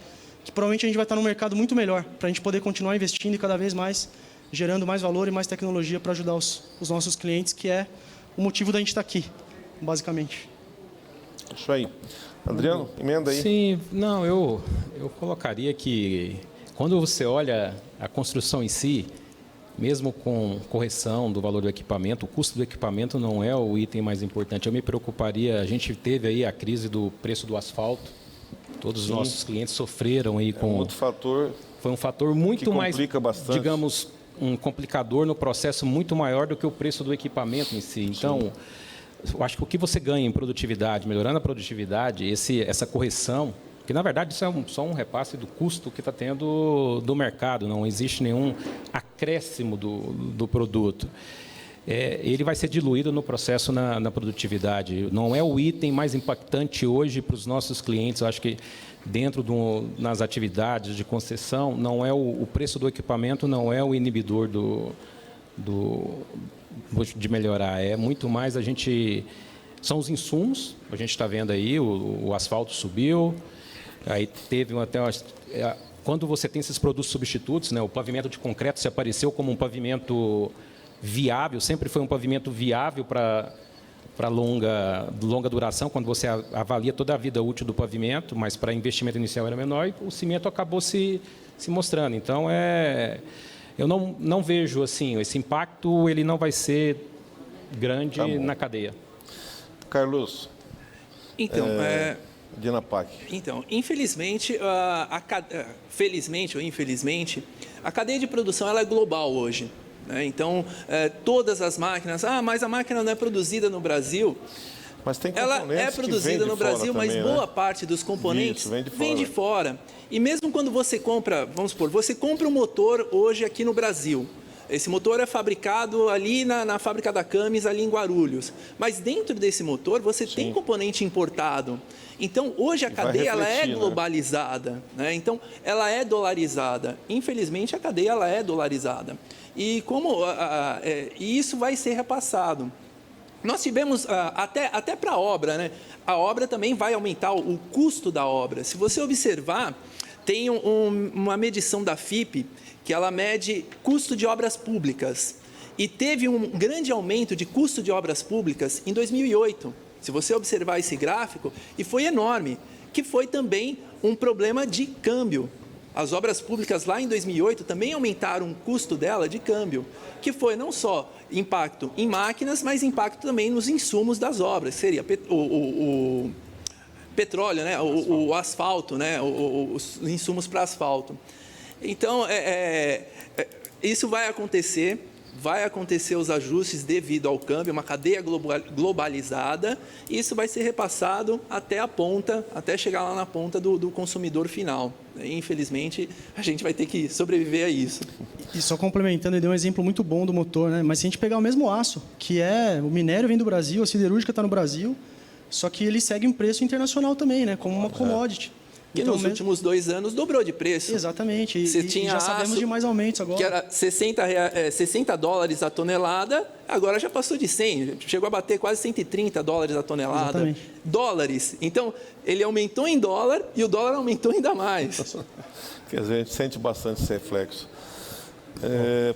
que provavelmente a gente vai estar num mercado muito melhor, para a gente poder continuar investindo e cada vez mais gerando mais valor e mais tecnologia para ajudar os nossos clientes, que é o motivo da gente estar aqui, basicamente. Isso aí. Adriano, emenda aí. Sim, não, eu colocaria que quando você olha a construção em si, mesmo com correção do valor do equipamento, o custo do equipamento não é o item mais importante. Eu me preocuparia, a gente teve aí a crise do preço do asfalto, todos os nossos clientes sofreram aí com... outro fator. Foi um fator muito mais, bastante. digamos, um complicador no processo muito maior do que o preço do equipamento em si. Então, eu acho que o que você ganha em produtividade, melhorando a produtividade, essa correção, que na verdade isso é só um repasse do custo que está tendo do mercado, não existe nenhum acréscimo do produto. Ele vai ser diluído no processo na produtividade. Não é o item mais impactante hoje para os nossos clientes. Eu acho que dentro nas atividades de concessão, não é o preço do equipamento, não é o inibidor de melhorar. É muito mais são os insumos. A gente está vendo aí, o asfalto subiu. Aí teve quando você tem esses produtos substitutos, né, o pavimento de concreto se apareceu como um pavimento viável, sempre foi um pavimento viável para longa duração, quando você avalia toda a vida útil do pavimento, mas para investimento inicial era menor e o cimento acabou se mostrando. Então, eu não vejo assim, esse impacto ele não vai ser grande na cadeia. Carlos. Então, Dinapac. Então, infelizmente, felizmente ou infelizmente, a cadeia de produção ela é global hoje. Né? Então, todas as máquinas... mas a máquina não é produzida no Brasil. Mas tem ela é produzida no Brasil, mas boa parte dos componentes vem de fora. E mesmo quando você compra, vamos supor, você compra um motor hoje aqui no Brasil. Esse motor é fabricado ali na fábrica da Camis, ali em Guarulhos. Mas dentro desse motor, você tem componente importado. Então, hoje a cadeia ela é globalizada. Né? Então, ela é dolarizada. Infelizmente, a cadeia ela é dolarizada. E e isso vai ser repassado. Nós tivemos, até para a obra, né? A obra também vai aumentar o custo da obra. Se você observar, tem uma medição da FIPE, que ela mede custo de obras públicas. E teve um grande aumento de custo de obras públicas em 2008. Se você observar esse gráfico, e foi enorme, que foi também um problema de câmbio. As obras públicas lá em 2008 também aumentaram o custo dela de câmbio, que foi não só impacto em máquinas, mas impacto também nos insumos das obras, seria o petróleo, né? o asfalto, né? Os insumos para asfalto. Então, isso vai acontecer os ajustes devido ao câmbio, uma cadeia globalizada, e isso vai ser repassado até chegar lá na ponta do consumidor final. Infelizmente, a gente vai ter que sobreviver a isso. E só complementando, ele deu um exemplo muito bom do motor, né? Mas se a gente pegar o mesmo aço, que o minério vem do Brasil, a siderúrgica está no Brasil, Só que ele segue um preço internacional também, né? Como uma commodity. Que Então, nos últimos 2 anos dobrou de preço. Exatamente. E, Você e tinha já sabemos aço, de mais aumentos agora. que era $60 a tonelada, agora já passou de 100, chegou a bater quase $130 a tonelada. Exatamente. Dólares. Então, ele aumentou em dólar e o dólar aumentou ainda mais. Quer dizer, a gente sente bastante esse reflexo.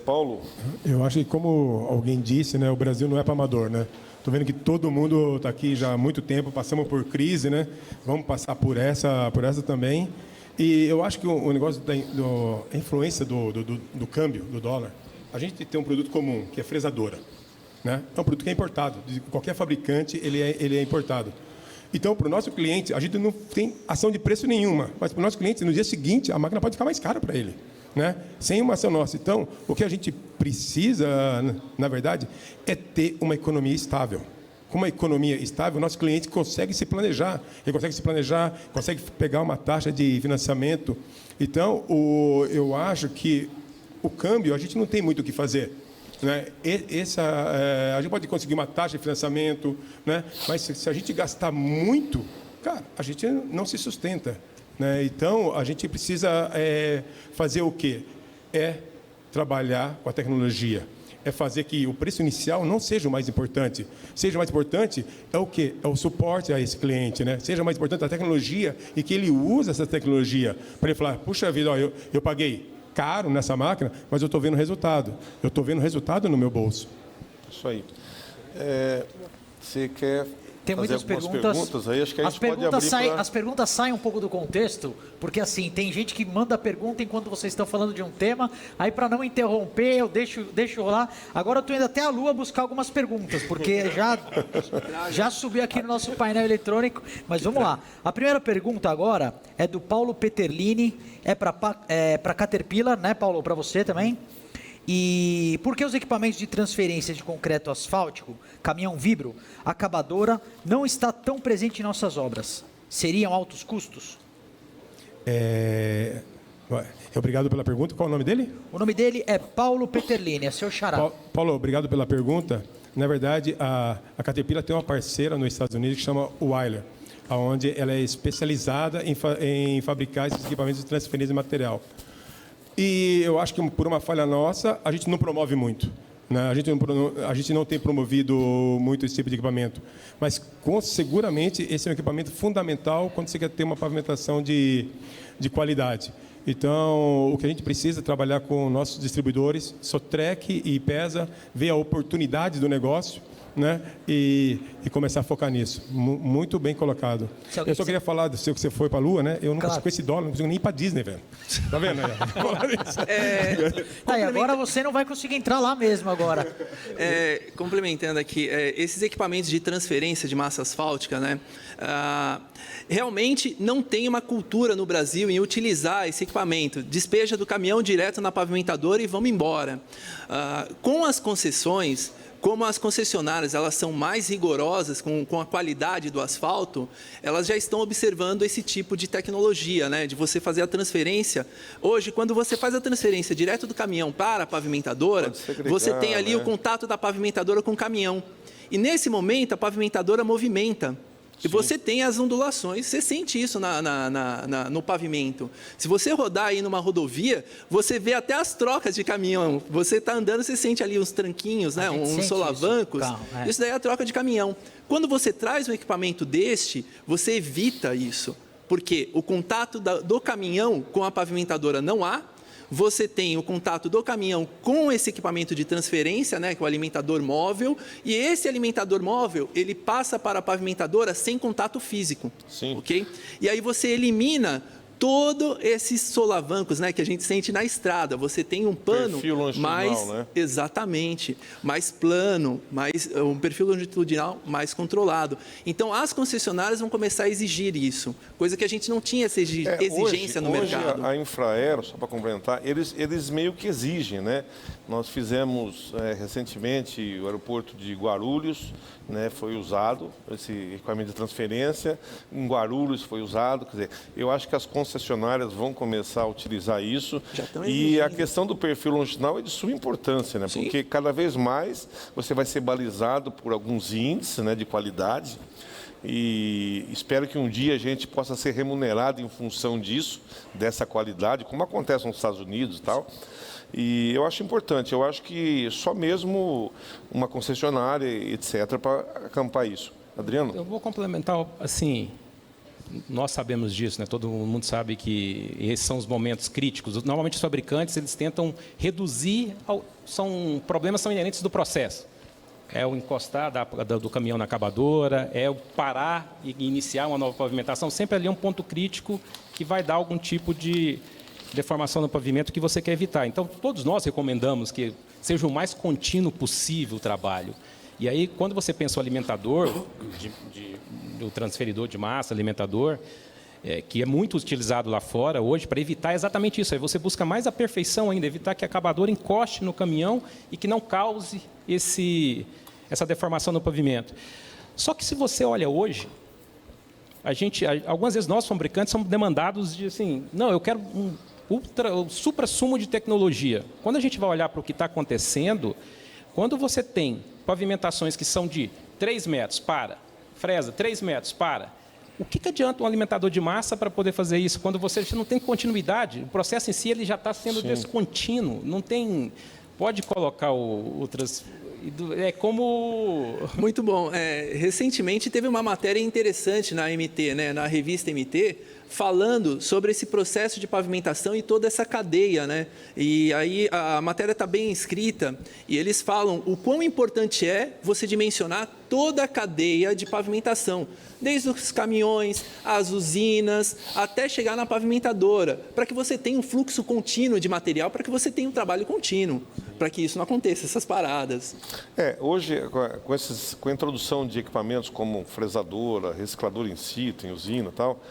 Paulo? Eu acho que, como alguém disse, né, o Brasil não é para amador, né? Estou vendo que todo mundo está aqui já há muito tempo, passamos por crise, né? Vamos passar por essa também. E eu acho que o negócio da influência do câmbio, do dólar, a gente tem um produto comum, que é fresadora, né? É um produto que é importado. De qualquer fabricante, ele é importado. Então, para o nosso cliente, a gente não tem ação de preço nenhuma, mas para o nosso cliente, no dia seguinte, a máquina pode ficar mais cara para ele, né? Sem uma ação nossa. Então, o que a gente precisa, na verdade, é ter uma economia estável. Com uma economia estável, o nosso cliente consegue se planejar. Ele consegue se planejar, consegue pegar uma taxa de financiamento. Então, eu acho que o câmbio, a gente não tem muito o que fazer, né? A gente pode conseguir uma taxa de financiamento, né? Mas se a gente gastar muito, cara, a gente não se sustenta, né? Então, a gente precisa fazer o quê? Trabalhar com a tecnologia. É fazer que o preço inicial não seja o mais importante. Seja mais importante é o quê? É o suporte a esse cliente, né? Seja mais importante a tecnologia e que ele use essa tecnologia para ele falar, puxa vida, ó, eu paguei caro nessa máquina, mas eu estou vendo resultado. Eu estou vendo resultado no meu bolso. Isso aí. Você quer Tem muitas perguntas aí? Acho que a gente pode abrir As perguntas saem um pouco do contexto, porque assim, tem gente que manda pergunta enquanto vocês estão falando de um tema, aí para não interromper, eu deixo rolar. Agora eu estou indo até a Lua buscar algumas perguntas, porque já subiu aqui no nosso painel eletrônico, mas vamos lá. A primeira pergunta agora é do Paulo Peterlini, é para Caterpillar, né, Paulo? Para você também. E por que os equipamentos de transferência de concreto asfáltico, caminhão vibro, acabadora, não está tão presente em nossas obras? Seriam altos custos? Obrigado pela pergunta. Qual é o nome dele? O nome dele é Paulo Peterlini, é seu xará. Paulo, obrigado pela pergunta. Na verdade, a Caterpillar tem uma parceira nos Estados Unidos que chama Weiler, onde ela é especializada em fabricar esses equipamentos de transferência de material. E eu acho que, por uma falha nossa, a gente não promove muito, né? A gente não tem promovido muito esse tipo de equipamento. Mas, seguramente, esse é um equipamento fundamental quando você quer ter uma pavimentação de qualidade. Então, o que a gente precisa é trabalhar com nossos distribuidores, Sotrec e IPESA, ver a oportunidade do negócio, né? E começar a focar nisso. Muito bem colocado. Eu só queria falar do seu que você foi para a Lua, né? Eu não consigo com esse dólar, não consigo nem ir para Disney, velho. Tá vendo? E agora você não vai conseguir entrar lá mesmo agora. Complementando aqui, esses equipamentos de transferência de massa asfáltica, né? Realmente não tem uma cultura no Brasil em utilizar esse equipamento. Despeja do caminhão direto na pavimentadora e vamos embora. Com as concessões, como as concessionárias elas são mais rigorosas com a qualidade do asfalto, elas já estão observando esse tipo de tecnologia, né? De você fazer a transferência. Hoje, quando você faz a transferência direto do caminhão para a pavimentadora, você tem ali o contato da pavimentadora com o caminhão. E nesse momento, a pavimentadora movimenta. E você tem as ondulações, você sente isso no pavimento. Se você rodar aí numa rodovia, você vê até as trocas de caminhão. Você está andando, você sente ali uns tranquinhos, né? Uns solavancos. Isso daí é a troca de caminhão. Quando você traz um equipamento deste, você evita isso. Porque o contato do caminhão com a pavimentadora não há. Você tem o contato do caminhão com esse equipamento de transferência, né, que é o alimentador móvel, e esse alimentador móvel, ele passa para a pavimentadora sem contato físico. Sim. Ok? E aí você elimina todos esses solavancos, né, que a gente sente na estrada. Você tem um pano mais, né? Exatamente, mais plano, um perfil longitudinal mais controlado. Então, as concessionárias vão começar a exigir isso, coisa que a gente não tinha essa exigência no mercado. A Infraero, só para complementar, eles meio que exigem, né? Nós fizemos recentemente o aeroporto de Guarulhos, né, foi usado esse equipamento de transferência, em Guarulhos foi usado, quer dizer, eu acho que as concessionárias vão começar a utilizar isso, e a questão do perfil longitudinal é de suma importância, né? Porque cada vez mais você vai ser balizado por alguns índices, né, de qualidade, e espero que um dia a gente possa ser remunerado em função disso, dessa qualidade, como acontece nos Estados Unidos e tal. E eu acho importante, eu acho que só mesmo uma concessionária, etc., para acampar isso. Adriano? Eu vou complementar, assim, nós sabemos disso, né? Todo mundo sabe que esses são os momentos críticos. Normalmente os fabricantes eles tentam reduzir, problemas são inerentes do processo. É o encostar do caminhão na acabadora, é o parar e iniciar uma nova pavimentação. Sempre ali é um ponto crítico que vai dar algum tipo de deformação no pavimento que você quer evitar. Então, todos nós recomendamos que seja o mais contínuo possível o trabalho. E aí, quando você pensa o alimentador, o transferidor de massa, alimentador, que é muito utilizado lá fora hoje, para evitar exatamente isso. Aí você busca mais a perfeição ainda, evitar que a acabadora encoste no caminhão e que não cause essa deformação no pavimento. Só que se você olha hoje, algumas vezes nós, fabricantes, somos demandados de assim, não, eu quero um supra-sumo de tecnologia. Quando a gente vai olhar para o que está acontecendo, quando você tem pavimentações que são de 3 metros, fresa, 3 metros, o que adianta um alimentador de massa para poder fazer isso? Quando você não tem continuidade, o processo em si ele já está sendo descontínuo, não tem... Pode colocar outras... É como... Muito bom. Recentemente teve uma matéria interessante na MT, né, na revista MT, falando sobre esse processo de pavimentação e toda essa cadeia, né? E aí a matéria está bem escrita e eles falam o quão importante é você dimensionar toda a cadeia de pavimentação, desde os caminhões, as usinas, até chegar na pavimentadora, para que você tenha um fluxo contínuo de material, para que você tenha um trabalho contínuo, para que isso não aconteça, essas paradas. Hoje, com a introdução de equipamentos como fresadora, reciclador in situ, em usina e tal,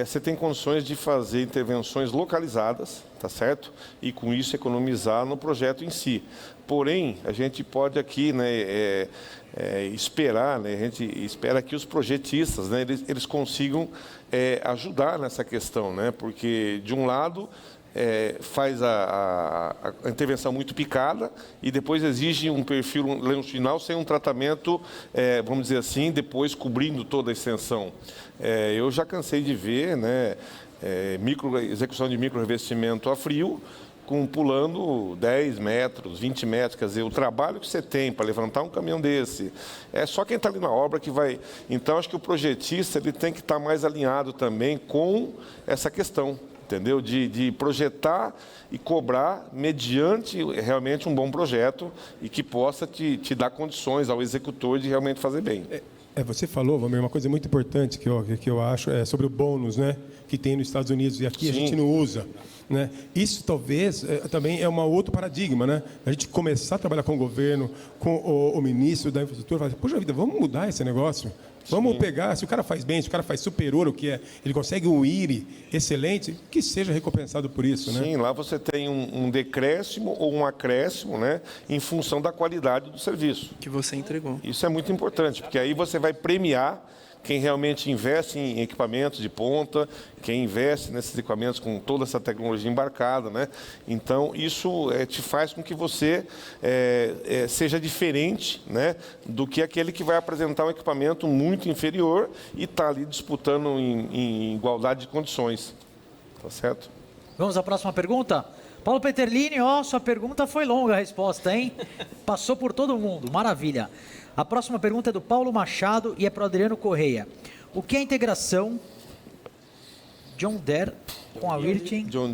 você tem condições de fazer intervenções localizadas, tá certo? E com isso economizar no projeto em si. Porém, a gente pode aqui, né, esperar, né, a gente espera que os projetistas, né, eles consigam ajudar nessa questão, né? Porque de um lado faz a intervenção muito picada e depois exige um perfil longitudinal sem um tratamento, vamos dizer assim, depois cobrindo toda a extensão. Eu já cansei de ver, né, execução de micro-revestimento a frio, pulando 10 metros, 20 metros, quer dizer, o trabalho que você tem para levantar um caminhão desse, é só quem está ali na obra que vai... Então, acho que o projetista ele tem que estar mais alinhado também com essa questão, entendeu? De projetar e cobrar mediante realmente um bom projeto e que possa te dar condições ao executor de realmente fazer bem. Você falou, Valmir, uma coisa muito importante que eu acho sobre o bônus, né, que tem nos Estados Unidos e aqui a gente não usa. Né? Isso talvez também é um outro paradigma, né? A gente começar a trabalhar com o governo, com o ministro da infraestrutura, falar, poxa vida, vamos mudar esse negócio. Vamos pegar, se o cara faz bem, se o cara faz superior o que ele consegue um IRI excelente, que seja recompensado por isso, né? Sim, lá você tem um decréscimo ou um acréscimo, né, em função da qualidade do serviço. Que você entregou. Isso é muito importante, porque aí você vai premiar quem realmente investe em equipamentos de ponta, quem investe nesses equipamentos com toda essa tecnologia embarcada, né? Então, isso te faz com que você seja diferente, né, do que aquele que vai apresentar um equipamento muito inferior e está ali disputando em igualdade de condições. Tá certo? Vamos à próxima pergunta? Paulo Peterlini, sua pergunta foi longa a resposta, hein? Passou por todo mundo, maravilha. A próxima pergunta é do Paulo Machado e é para o Adriano Correia. O que é a integração John Deere com a Wirtgen? John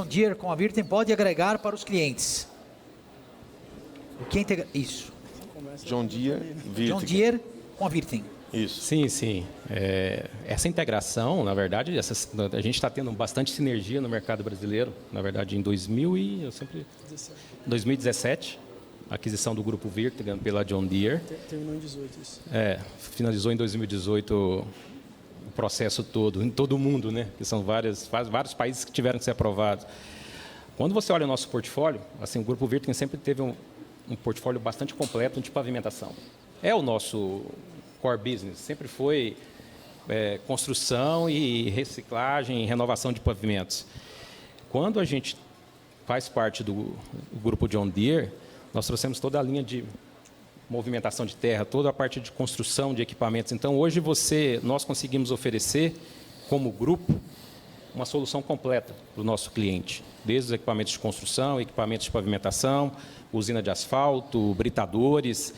Deere com a Wirtgen pode agregar para os clientes? O que é isso? John Deere com a Wirtgen. Isso. Sim. Essa integração, na verdade, a gente está tendo bastante sinergia no mercado brasileiro. Na verdade, em 2017, a aquisição do grupo Wirtgen pela John Deere. Terminou em 2018 isso. Finalizou em 2018 o processo todo, em todo o mundo, né? Que são vários países que tiveram que ser aprovados. Quando você olha o nosso portfólio, assim, o grupo Wirtgen sempre teve um portfólio bastante completo de pavimentação. É o nosso core business, sempre foi construção e reciclagem e renovação de pavimentos. Quando a gente faz parte do grupo John Deere, nós trouxemos toda a linha de movimentação de terra, toda a parte de construção de equipamentos. Então, hoje nós conseguimos oferecer, como grupo, uma solução completa para o nosso cliente, desde os equipamentos de construção, equipamentos de pavimentação, usina de asfalto, britadores.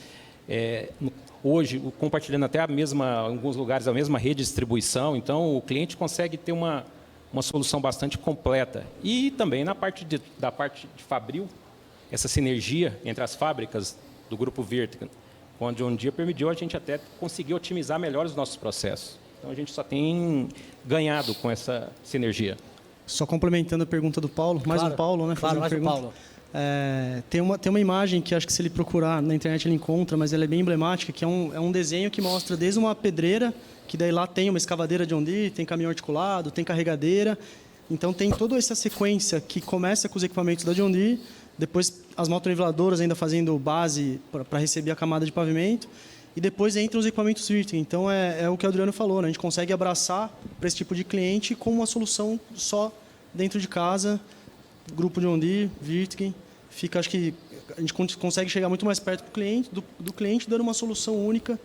Hoje, compartilhando até em alguns lugares, a mesma rede de distribuição, então o cliente consegue ter uma solução bastante completa. E também da parte de Fabril, essa sinergia entre as fábricas do Grupo Vertigan, onde um dia permitiu a gente até conseguir otimizar melhor os nossos processos. Então, a gente só tem ganhado com essa sinergia. Só complementando a pergunta do Paulo, mais um Paulo, né? Claro, mais um Paulo. Tem uma imagem que acho que se ele procurar na internet ele encontra, mas ela é bem emblemática, que é um desenho que mostra desde uma pedreira, que daí lá tem uma escavadeira de John Deere, tem caminhão articulado, tem carregadeira. Então tem toda essa sequência que começa com os equipamentos da John Deere, depois as motoniveladoras ainda fazendo base para receber a camada de pavimento, e depois entram os equipamentos Vertigan. Então é o que o Adriano falou, né? A gente consegue abraçar para esse tipo de cliente com uma solução só dentro de casa, grupo John Deere, Vertigan. Acho que a gente consegue chegar muito mais perto do cliente, dando uma solução única,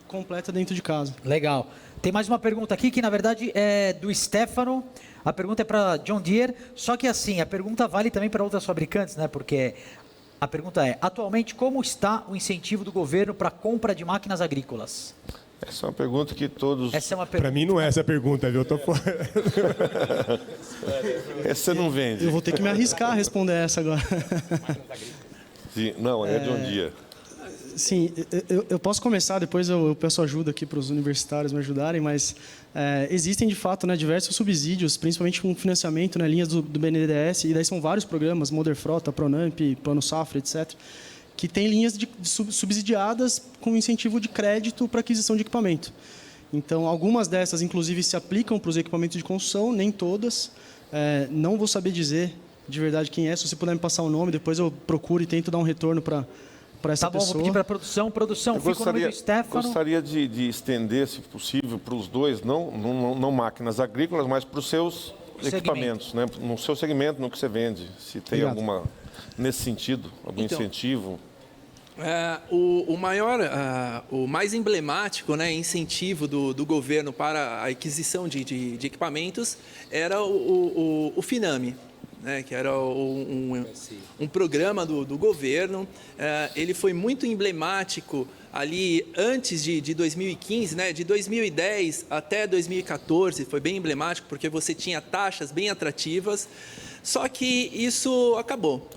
completa dentro de casa. Legal. Tem mais uma pergunta aqui que, na verdade, é do Stefano. A pergunta é para John Deere, só que assim, a pergunta vale também para outras fabricantes, né? Porque a pergunta é, atualmente, como está o incentivo do governo para a compra de máquinas agrícolas? Essa é uma pergunta que todos... Para mim não é essa a pergunta, viu? Eu tô fora. Essa não vende. Eu vou ter que me arriscar a responder essa agora. Sim, não, é de um dia. Sim, eu posso começar, depois eu peço ajuda aqui para os universitários me ajudarem, mas existem, de fato, né, diversos subsídios, principalmente com financiamento, né, linhas do BNDES, e daí são vários programas, Moder Frota, Pronamp, Plano Safra, etc., que tem linhas subsidiadas com incentivo de crédito para aquisição de equipamento. Então, algumas dessas, inclusive, se aplicam para os equipamentos de construção, nem todas. Não vou saber dizer de verdade quem é, se você puder me passar o nome, depois eu procuro e tento dar um retorno para essa pessoa. Vou pedir para a produção. Produção, fica o nome do Stefano. Gostaria de estender, se possível, para os dois, não máquinas agrícolas, mas para os seus equipamentos, né? No seu segmento, no que você vende. Se tem alguma, nesse sentido, algum incentivo. O mais emblemático, né, incentivo do governo para a aquisição de equipamentos era o FINAME, né, que era um programa do governo. Ele foi muito emblemático ali antes de 2015, né, de 2010 até 2014, foi bem emblemático, porque você tinha taxas bem atrativas. Só que isso acabou.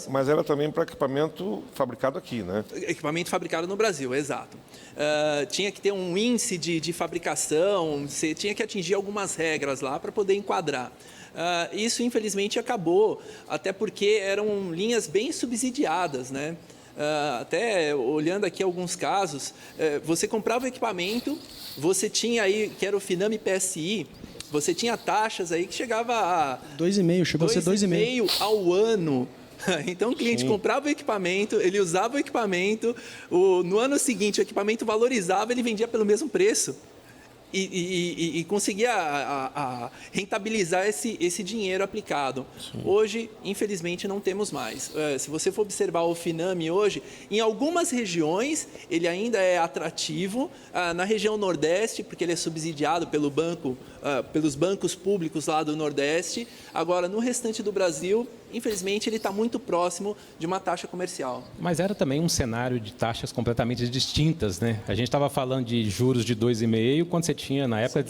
Mas era também para equipamento fabricado aqui, né? Equipamento fabricado no Brasil, exato. Tinha que ter um índice de fabricação, você tinha que atingir algumas regras lá para poder enquadrar. Isso, infelizmente, acabou, até porque eram linhas bem subsidiadas, né? Até olhando aqui alguns casos, você comprava o equipamento, você tinha aí, que era o FINAME PSI, você tinha taxas aí que chegava a 2,5, chegou a ser 2,5 ao ano. Então o cliente comprava o equipamento, ele usava o equipamento, no ano seguinte o equipamento valorizava, ele vendia pelo mesmo preço. E conseguia rentabilizar esse dinheiro aplicado. Sim. Hoje, infelizmente, não temos mais. Se você for observar o FINAME hoje, em algumas regiões ele ainda é atrativo. Na região Nordeste, porque ele é subsidiado pelos bancos públicos lá do Nordeste. Agora, no restante do Brasil, infelizmente, ele está muito próximo de uma taxa comercial. Mas era também um cenário de taxas completamente distintas, né? A gente estava falando de juros de 2,5%, quando você tinha, na época,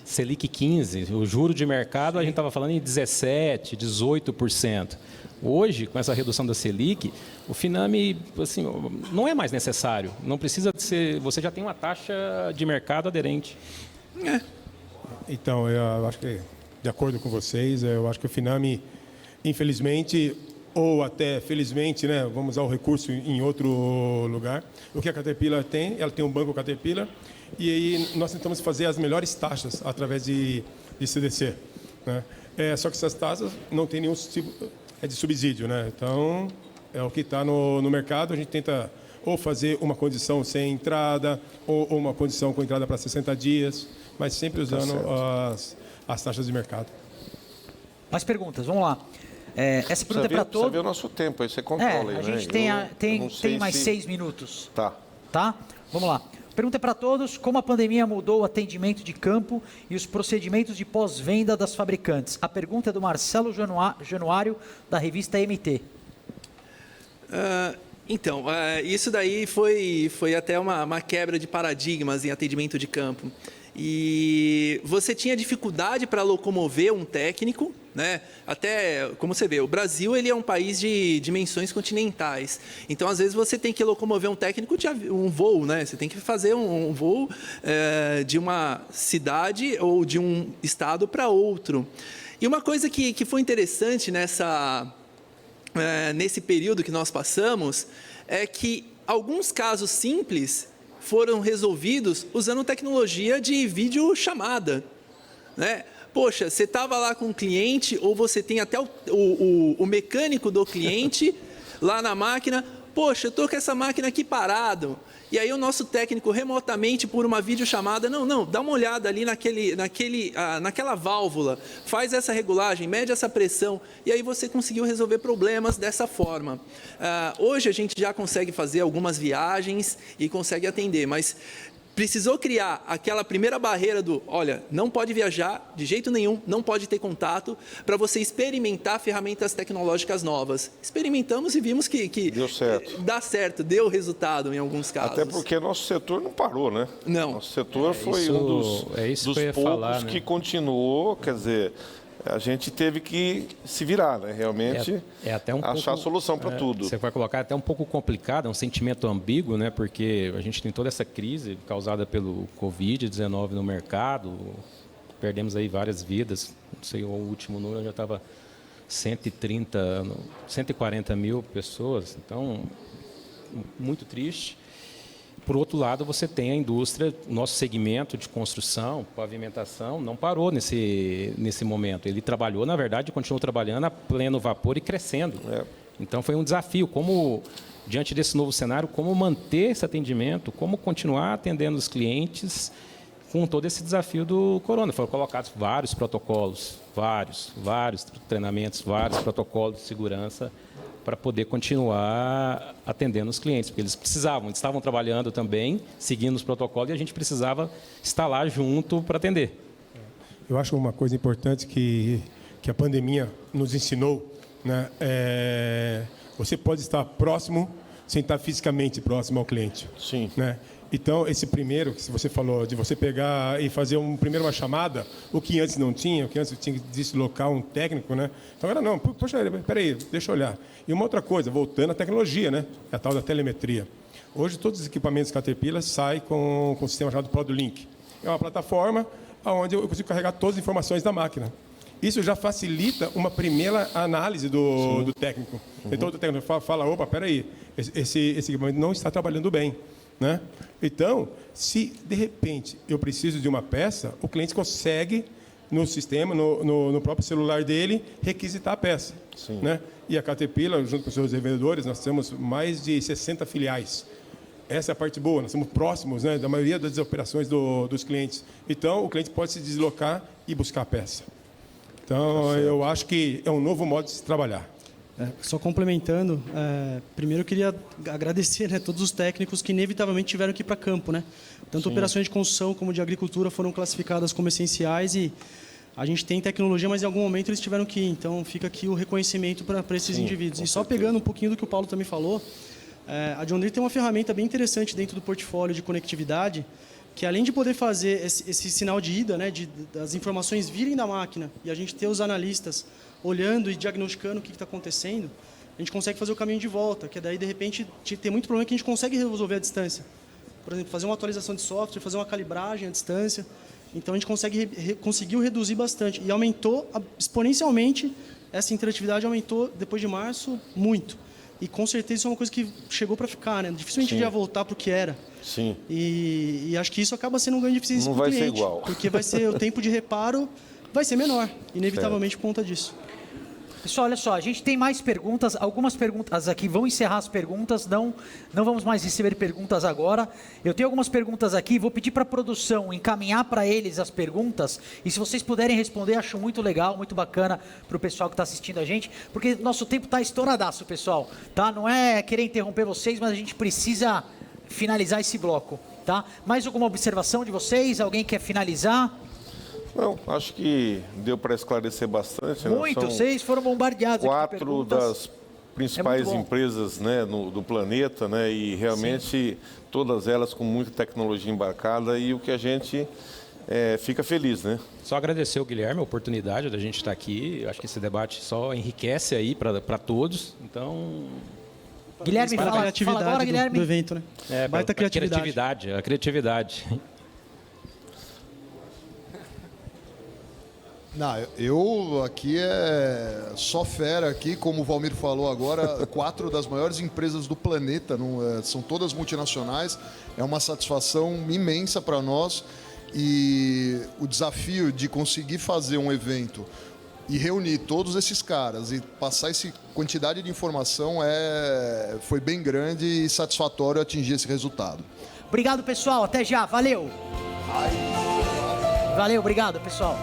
Selic 15%. O juro de mercado, a gente estava falando em 17%, 18%. Hoje, com essa redução da Selic, o FINAME assim, não é mais necessário. Não precisa ser... Você já tem uma taxa de mercado aderente. Então, eu acho que, de acordo com vocês, eu acho que o FINAME, infelizmente, ou até felizmente, né, vamos usar o recurso em outro lugar. O que a Caterpillar tem, ela tem um banco Caterpillar, e aí nós tentamos fazer as melhores taxas através de CDC. Né? Só que essas taxas não tem nenhum tipo de subsídio. Né? Então, é o que está no mercado, a gente tenta ou fazer uma condição sem entrada, ou uma condição com entrada para 60 dias, mas sempre usando as taxas de mercado. Mais perguntas, vamos lá. Essa pergunta é para Precisa ver todos. o nosso tempo, aí você controla aí, A né? gente Eu não sei tem mais se- 6 minutos. Tá. Vamos lá. Pergunta é para todos: como a pandemia mudou o atendimento de campo e os procedimentos de pós-venda das fabricantes? A pergunta é do Marcelo Januário, da revista MT. Então, isso daí foi até uma quebra de paradigmas em atendimento de campo. E você tinha dificuldade para locomover um técnico, né? Até, como você vê, o Brasil ele é um país de dimensões continentais. Então, às vezes, você tem que locomover um técnico de um voo, né? Você tem que fazer um voo de uma cidade ou de um estado para outro. E uma coisa que foi interessante nesse período que nós passamos, é que alguns casos simples foram resolvidos usando tecnologia de videochamada, né? Poxa, você estava lá com o cliente, ou você tem até o mecânico do cliente lá na máquina. Poxa, eu estou com essa máquina aqui parado. E aí o nosso técnico remotamente, por uma videochamada, não, dá uma olhada ali naquela válvula, faz essa regulagem, mede essa pressão, e aí você conseguiu resolver problemas dessa forma. Hoje a gente já consegue fazer algumas viagens e consegue atender, mas precisou criar aquela primeira barreira olha, não pode viajar de jeito nenhum, não pode ter contato, para você experimentar ferramentas tecnológicas novas. Experimentamos e vimos que Deu certo. Dá certo, deu resultado em alguns casos. Até porque nosso setor não parou, né? Não. Nosso setor foi isso- um dos isso que eu ia poucos falar, né? que continuou, quer dizer, a gente teve que se virar, né? Realmente É até um achar pouco, a solução para tudo. Você vai colocar até um pouco complicado, é um sentimento ambíguo, né? Porque a gente tem toda essa crise causada pelo Covid-19 no mercado, perdemos aí várias vidas, não sei, o último número já estava 140 mil pessoas, então, muito triste. Por outro lado, você tem a indústria, o nosso segmento de construção, pavimentação, não parou nesse momento. Ele trabalhou, na verdade, continuou trabalhando a pleno vapor e crescendo. Então, foi um desafio, diante desse novo cenário, como manter esse atendimento, como continuar atendendo os clientes com todo esse desafio do corona. Foram colocados vários protocolos, vários treinamentos, vários protocolos de segurança para poder continuar atendendo os clientes, porque eles estavam trabalhando também, seguindo os protocolos, e a gente precisava estar lá junto para atender. Eu acho uma coisa importante que a pandemia nos ensinou, né? Você pode estar próximo sem estar fisicamente próximo ao cliente. Sim. Né? Então, esse primeiro, que você falou, de você pegar e fazer primeiro uma chamada, o que antes não tinha, o que antes tinha que deslocar um técnico, né? Então, era não, poxa, peraí, deixa eu olhar. E uma outra coisa, voltando à tecnologia, né? A tal da telemetria. Hoje, todos os equipamentos Caterpillar saem com um sistema chamado ProdLink. É uma plataforma onde eu consigo carregar todas as informações da máquina. Isso já facilita uma primeira análise do técnico. Então, o técnico fala, opa, peraí, esse equipamento não está trabalhando bem. Né? Então, se de repente eu preciso de uma peça, o cliente consegue no sistema, no próprio celular dele, requisitar a peça. Né? E a Caterpillar, junto com os seus revendedores, nós temos mais de 60 filiais. Essa é a parte boa, nós estamos próximos, né, da maioria das operações dos clientes. Então, o cliente pode se deslocar e buscar a peça. Então, eu acho que é um novo modo de se trabalhar. Só complementando, primeiro eu queria agradecer, né, todos os técnicos que inevitavelmente tiveram que ir para campo, né? Tanto operações de construção como de agricultura foram classificadas como essenciais e a gente tem tecnologia, mas em algum momento eles tiveram que ir. Então fica aqui o reconhecimento para esses indivíduos. E só pegando um pouquinho do que o Paulo também falou, a John Deere tem uma ferramenta bem interessante dentro do portfólio de conectividade, que além de poder fazer esse sinal de ida, né, das informações virem da máquina e a gente ter os analistas olhando e diagnosticando o que está acontecendo, a gente consegue fazer o caminho de volta, que daí, de repente, tem muito problema que a gente consegue resolver à distância. Por exemplo, fazer uma atualização de software, fazer uma calibragem à distância. Então, a gente conseguiu reduzir bastante. E aumentou exponencialmente, essa interatividade aumentou, depois de março, muito. E, com certeza, isso é uma coisa que chegou para ficar, né? Dificilmente a gente ia voltar para o que era. Sim. E acho que isso acaba sendo um grande deficiência para o cliente. Não vai ser igual. Porque vai ser o tempo de reparo vai ser menor, inevitavelmente por conta disso. Pessoal, olha só, a gente tem mais perguntas, algumas perguntas aqui, vão encerrar as perguntas, não vamos mais receber perguntas agora. Eu tenho algumas perguntas aqui, vou pedir para a produção encaminhar para eles as perguntas, e se vocês puderem responder, acho muito legal, muito bacana para o pessoal que está assistindo a gente, porque nosso tempo está estouradaço, pessoal, tá? Não é querer interromper vocês, mas a gente precisa finalizar esse bloco, tá? Mais alguma observação de vocês? Alguém quer finalizar? Não, acho que deu para esclarecer bastante. Muito, São vocês foram bombardeados aqui de 4 perguntas. das principais empresas, né, do planeta, né, e realmente todas elas com muita tecnologia embarcada, e o que a gente fica feliz, né? Só agradecer ao Guilherme a oportunidade da gente estar aqui. Acho que esse debate só enriquece aí para todos. Então, Guilherme, Para a fala criatividade agora, Guilherme. do evento, né? Baita criatividade. A criatividade. Não, eu aqui só fera aqui, como o Valmir falou agora, 4 das maiores empresas do planeta, são todas multinacionais, é uma satisfação imensa para nós, e o desafio de conseguir fazer um evento e reunir todos esses caras e passar essa quantidade de informação foi bem grande e satisfatório atingir esse resultado. Obrigado, pessoal, até já, valeu! Valeu, obrigado, pessoal.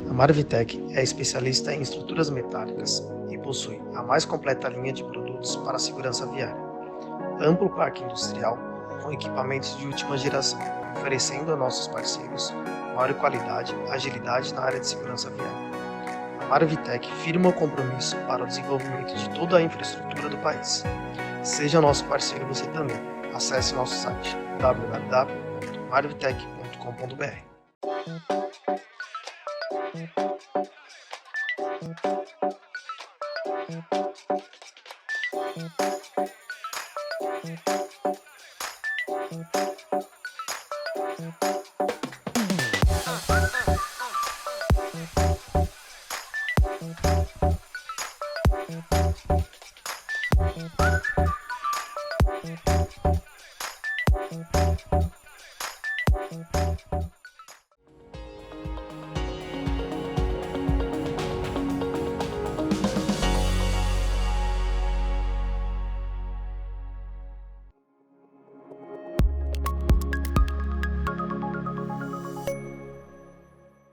A Marvitec é especialista em estruturas metálicas e possui a mais completa linha de produtos para a segurança viária. Amplo parque industrial com equipamentos de última geração, oferecendo a nossos parceiros maior qualidade e agilidade na área de segurança viária. A Marvitec firma o compromisso para o desenvolvimento de toda a infraestrutura do país. Seja nosso parceiro você também. Acesse nosso site www.mariovitec.com.br.